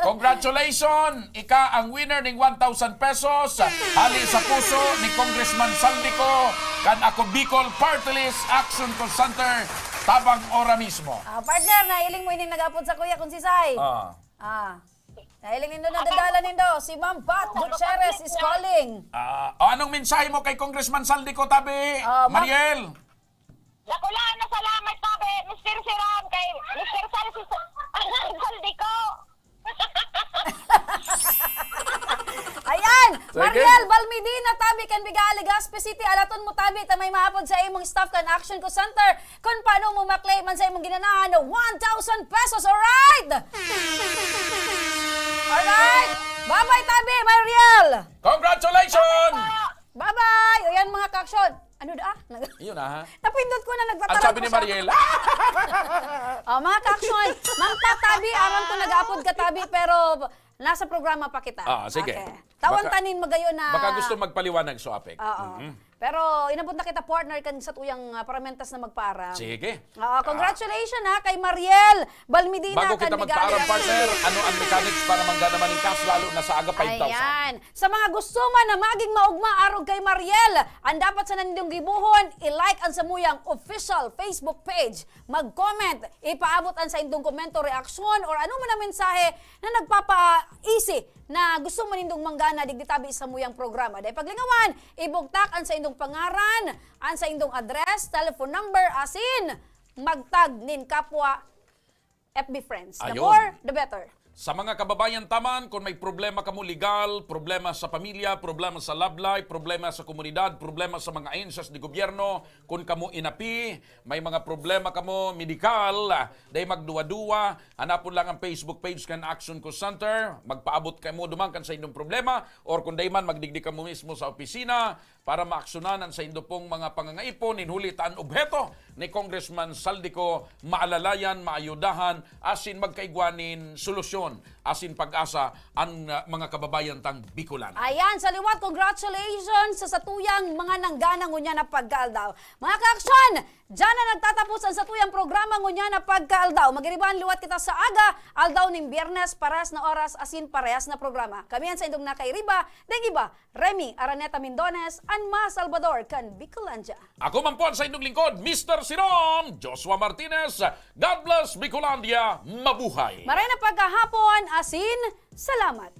congratulations! Ika ang winner ng 1,000 pesos. Hali sa puso ni Congressman Saldy ko. Kan ako Bicol Partylist Action Call Center, Tabang Ora Mismo. Partner, nailing mo ining nag-apod sa kuya kung si Say. Nailing nindo nadadala nindo. Si Ma'am Pat Gutierrez is calling. Anong mensahe mo kay Congressman Saldy ko, tabi? Mariel? Nakulaan na salamat sabi, Mr. Siram, kay Mr. Saldy ko. Ayan! Mariel Balmidina, tabi kan biga Legazpi City. Alaton mo tabi, tamay maapod sa imong staff kan Action ko Center. Kung paano mo maklaim man sa imong ginanahan ng 1,000 pesos, alright? Alright! Bye-bye, tabi, Mariel! Congratulations! Bye-bye! O yan mga kaksyon. Ano da? Iyon na ha. Napindot ko na nagpatarap. Ang sabi ni Mariel. Mga kaksyon, mang tatabi, aron ko nag-upload ka tabi, pero nasa programa pa kita. Sige. Okay. Tawan tanin magayon na... Baka gusto magpaliwanag so apek. Oo. Pero inabot na kita partner kan sa tuyang paramentas na magpaaram. Sige. Congratulations ha kay Mariel Balmidina. Bago kita magpaaram, partner, ano ang mechanics para manggana man cash lalo na sa aga 5,000? Ayan. Sa mga gusto man na maging maugma arog kay Mariel, ang dapat sa nandong gibuhon, i-like ang samuyang official Facebook page. Mag-comment, ipaabot ang sa indong komento, reaksyon, or ano man na mensahe na nagpapa-easy na gusto mo nindong manggana digditabi sa muyang programa. Dahil paglingawan, ibugtak ang sa indong pangaran, ang sa indong address, telephone number, asin, magtag nin kapwa FB friends. The Ayun. more, the better. Sa mga kababayan taman, kung may problema kamo legal, problema sa pamilya, problema sa love life, problema sa komunidad, problema sa mga ahensiyas ni gobyerno, kung kamo inapi, may mga problema kamo medikal, day magduwa-duwa, hanapon lang ang Facebook page kan Action Ko Center, magpaabot kamo dumangkan sa inyong problema, or kung day man magdigdi kamo mismo sa opisina, para maaksyonanan sa indo pong mga pangangaipon, inhulitaan obheto ni Congressman Zaldy ko, maalalayan, maayudahan, asin magkaigwanin solusyon, asin pag-asa ang mga kababayan tang Bicolana. Ayan, sa liwat, congratulations sa satuyang mga nangganang ngunya na pagkaaldaw. Mga ka-aksyon, dyan na nagtatapos ang satuyang programa ngunya na pagkaaldaw. Magiriban liwat kita sa aga, aldaw ning Biyernes, parehas na oras, asin parehas na programa. Kami yan sa indong nakairiba, dengiba, Remy Araneta Mindones, and Ma Salvador kan Bicolanja. Ako man po sa inyong lingkod, Mr. Siron, Joshua Martinez. God bless Bicolandia, mabuhay! Maray na pagkahapon, asin, salamat.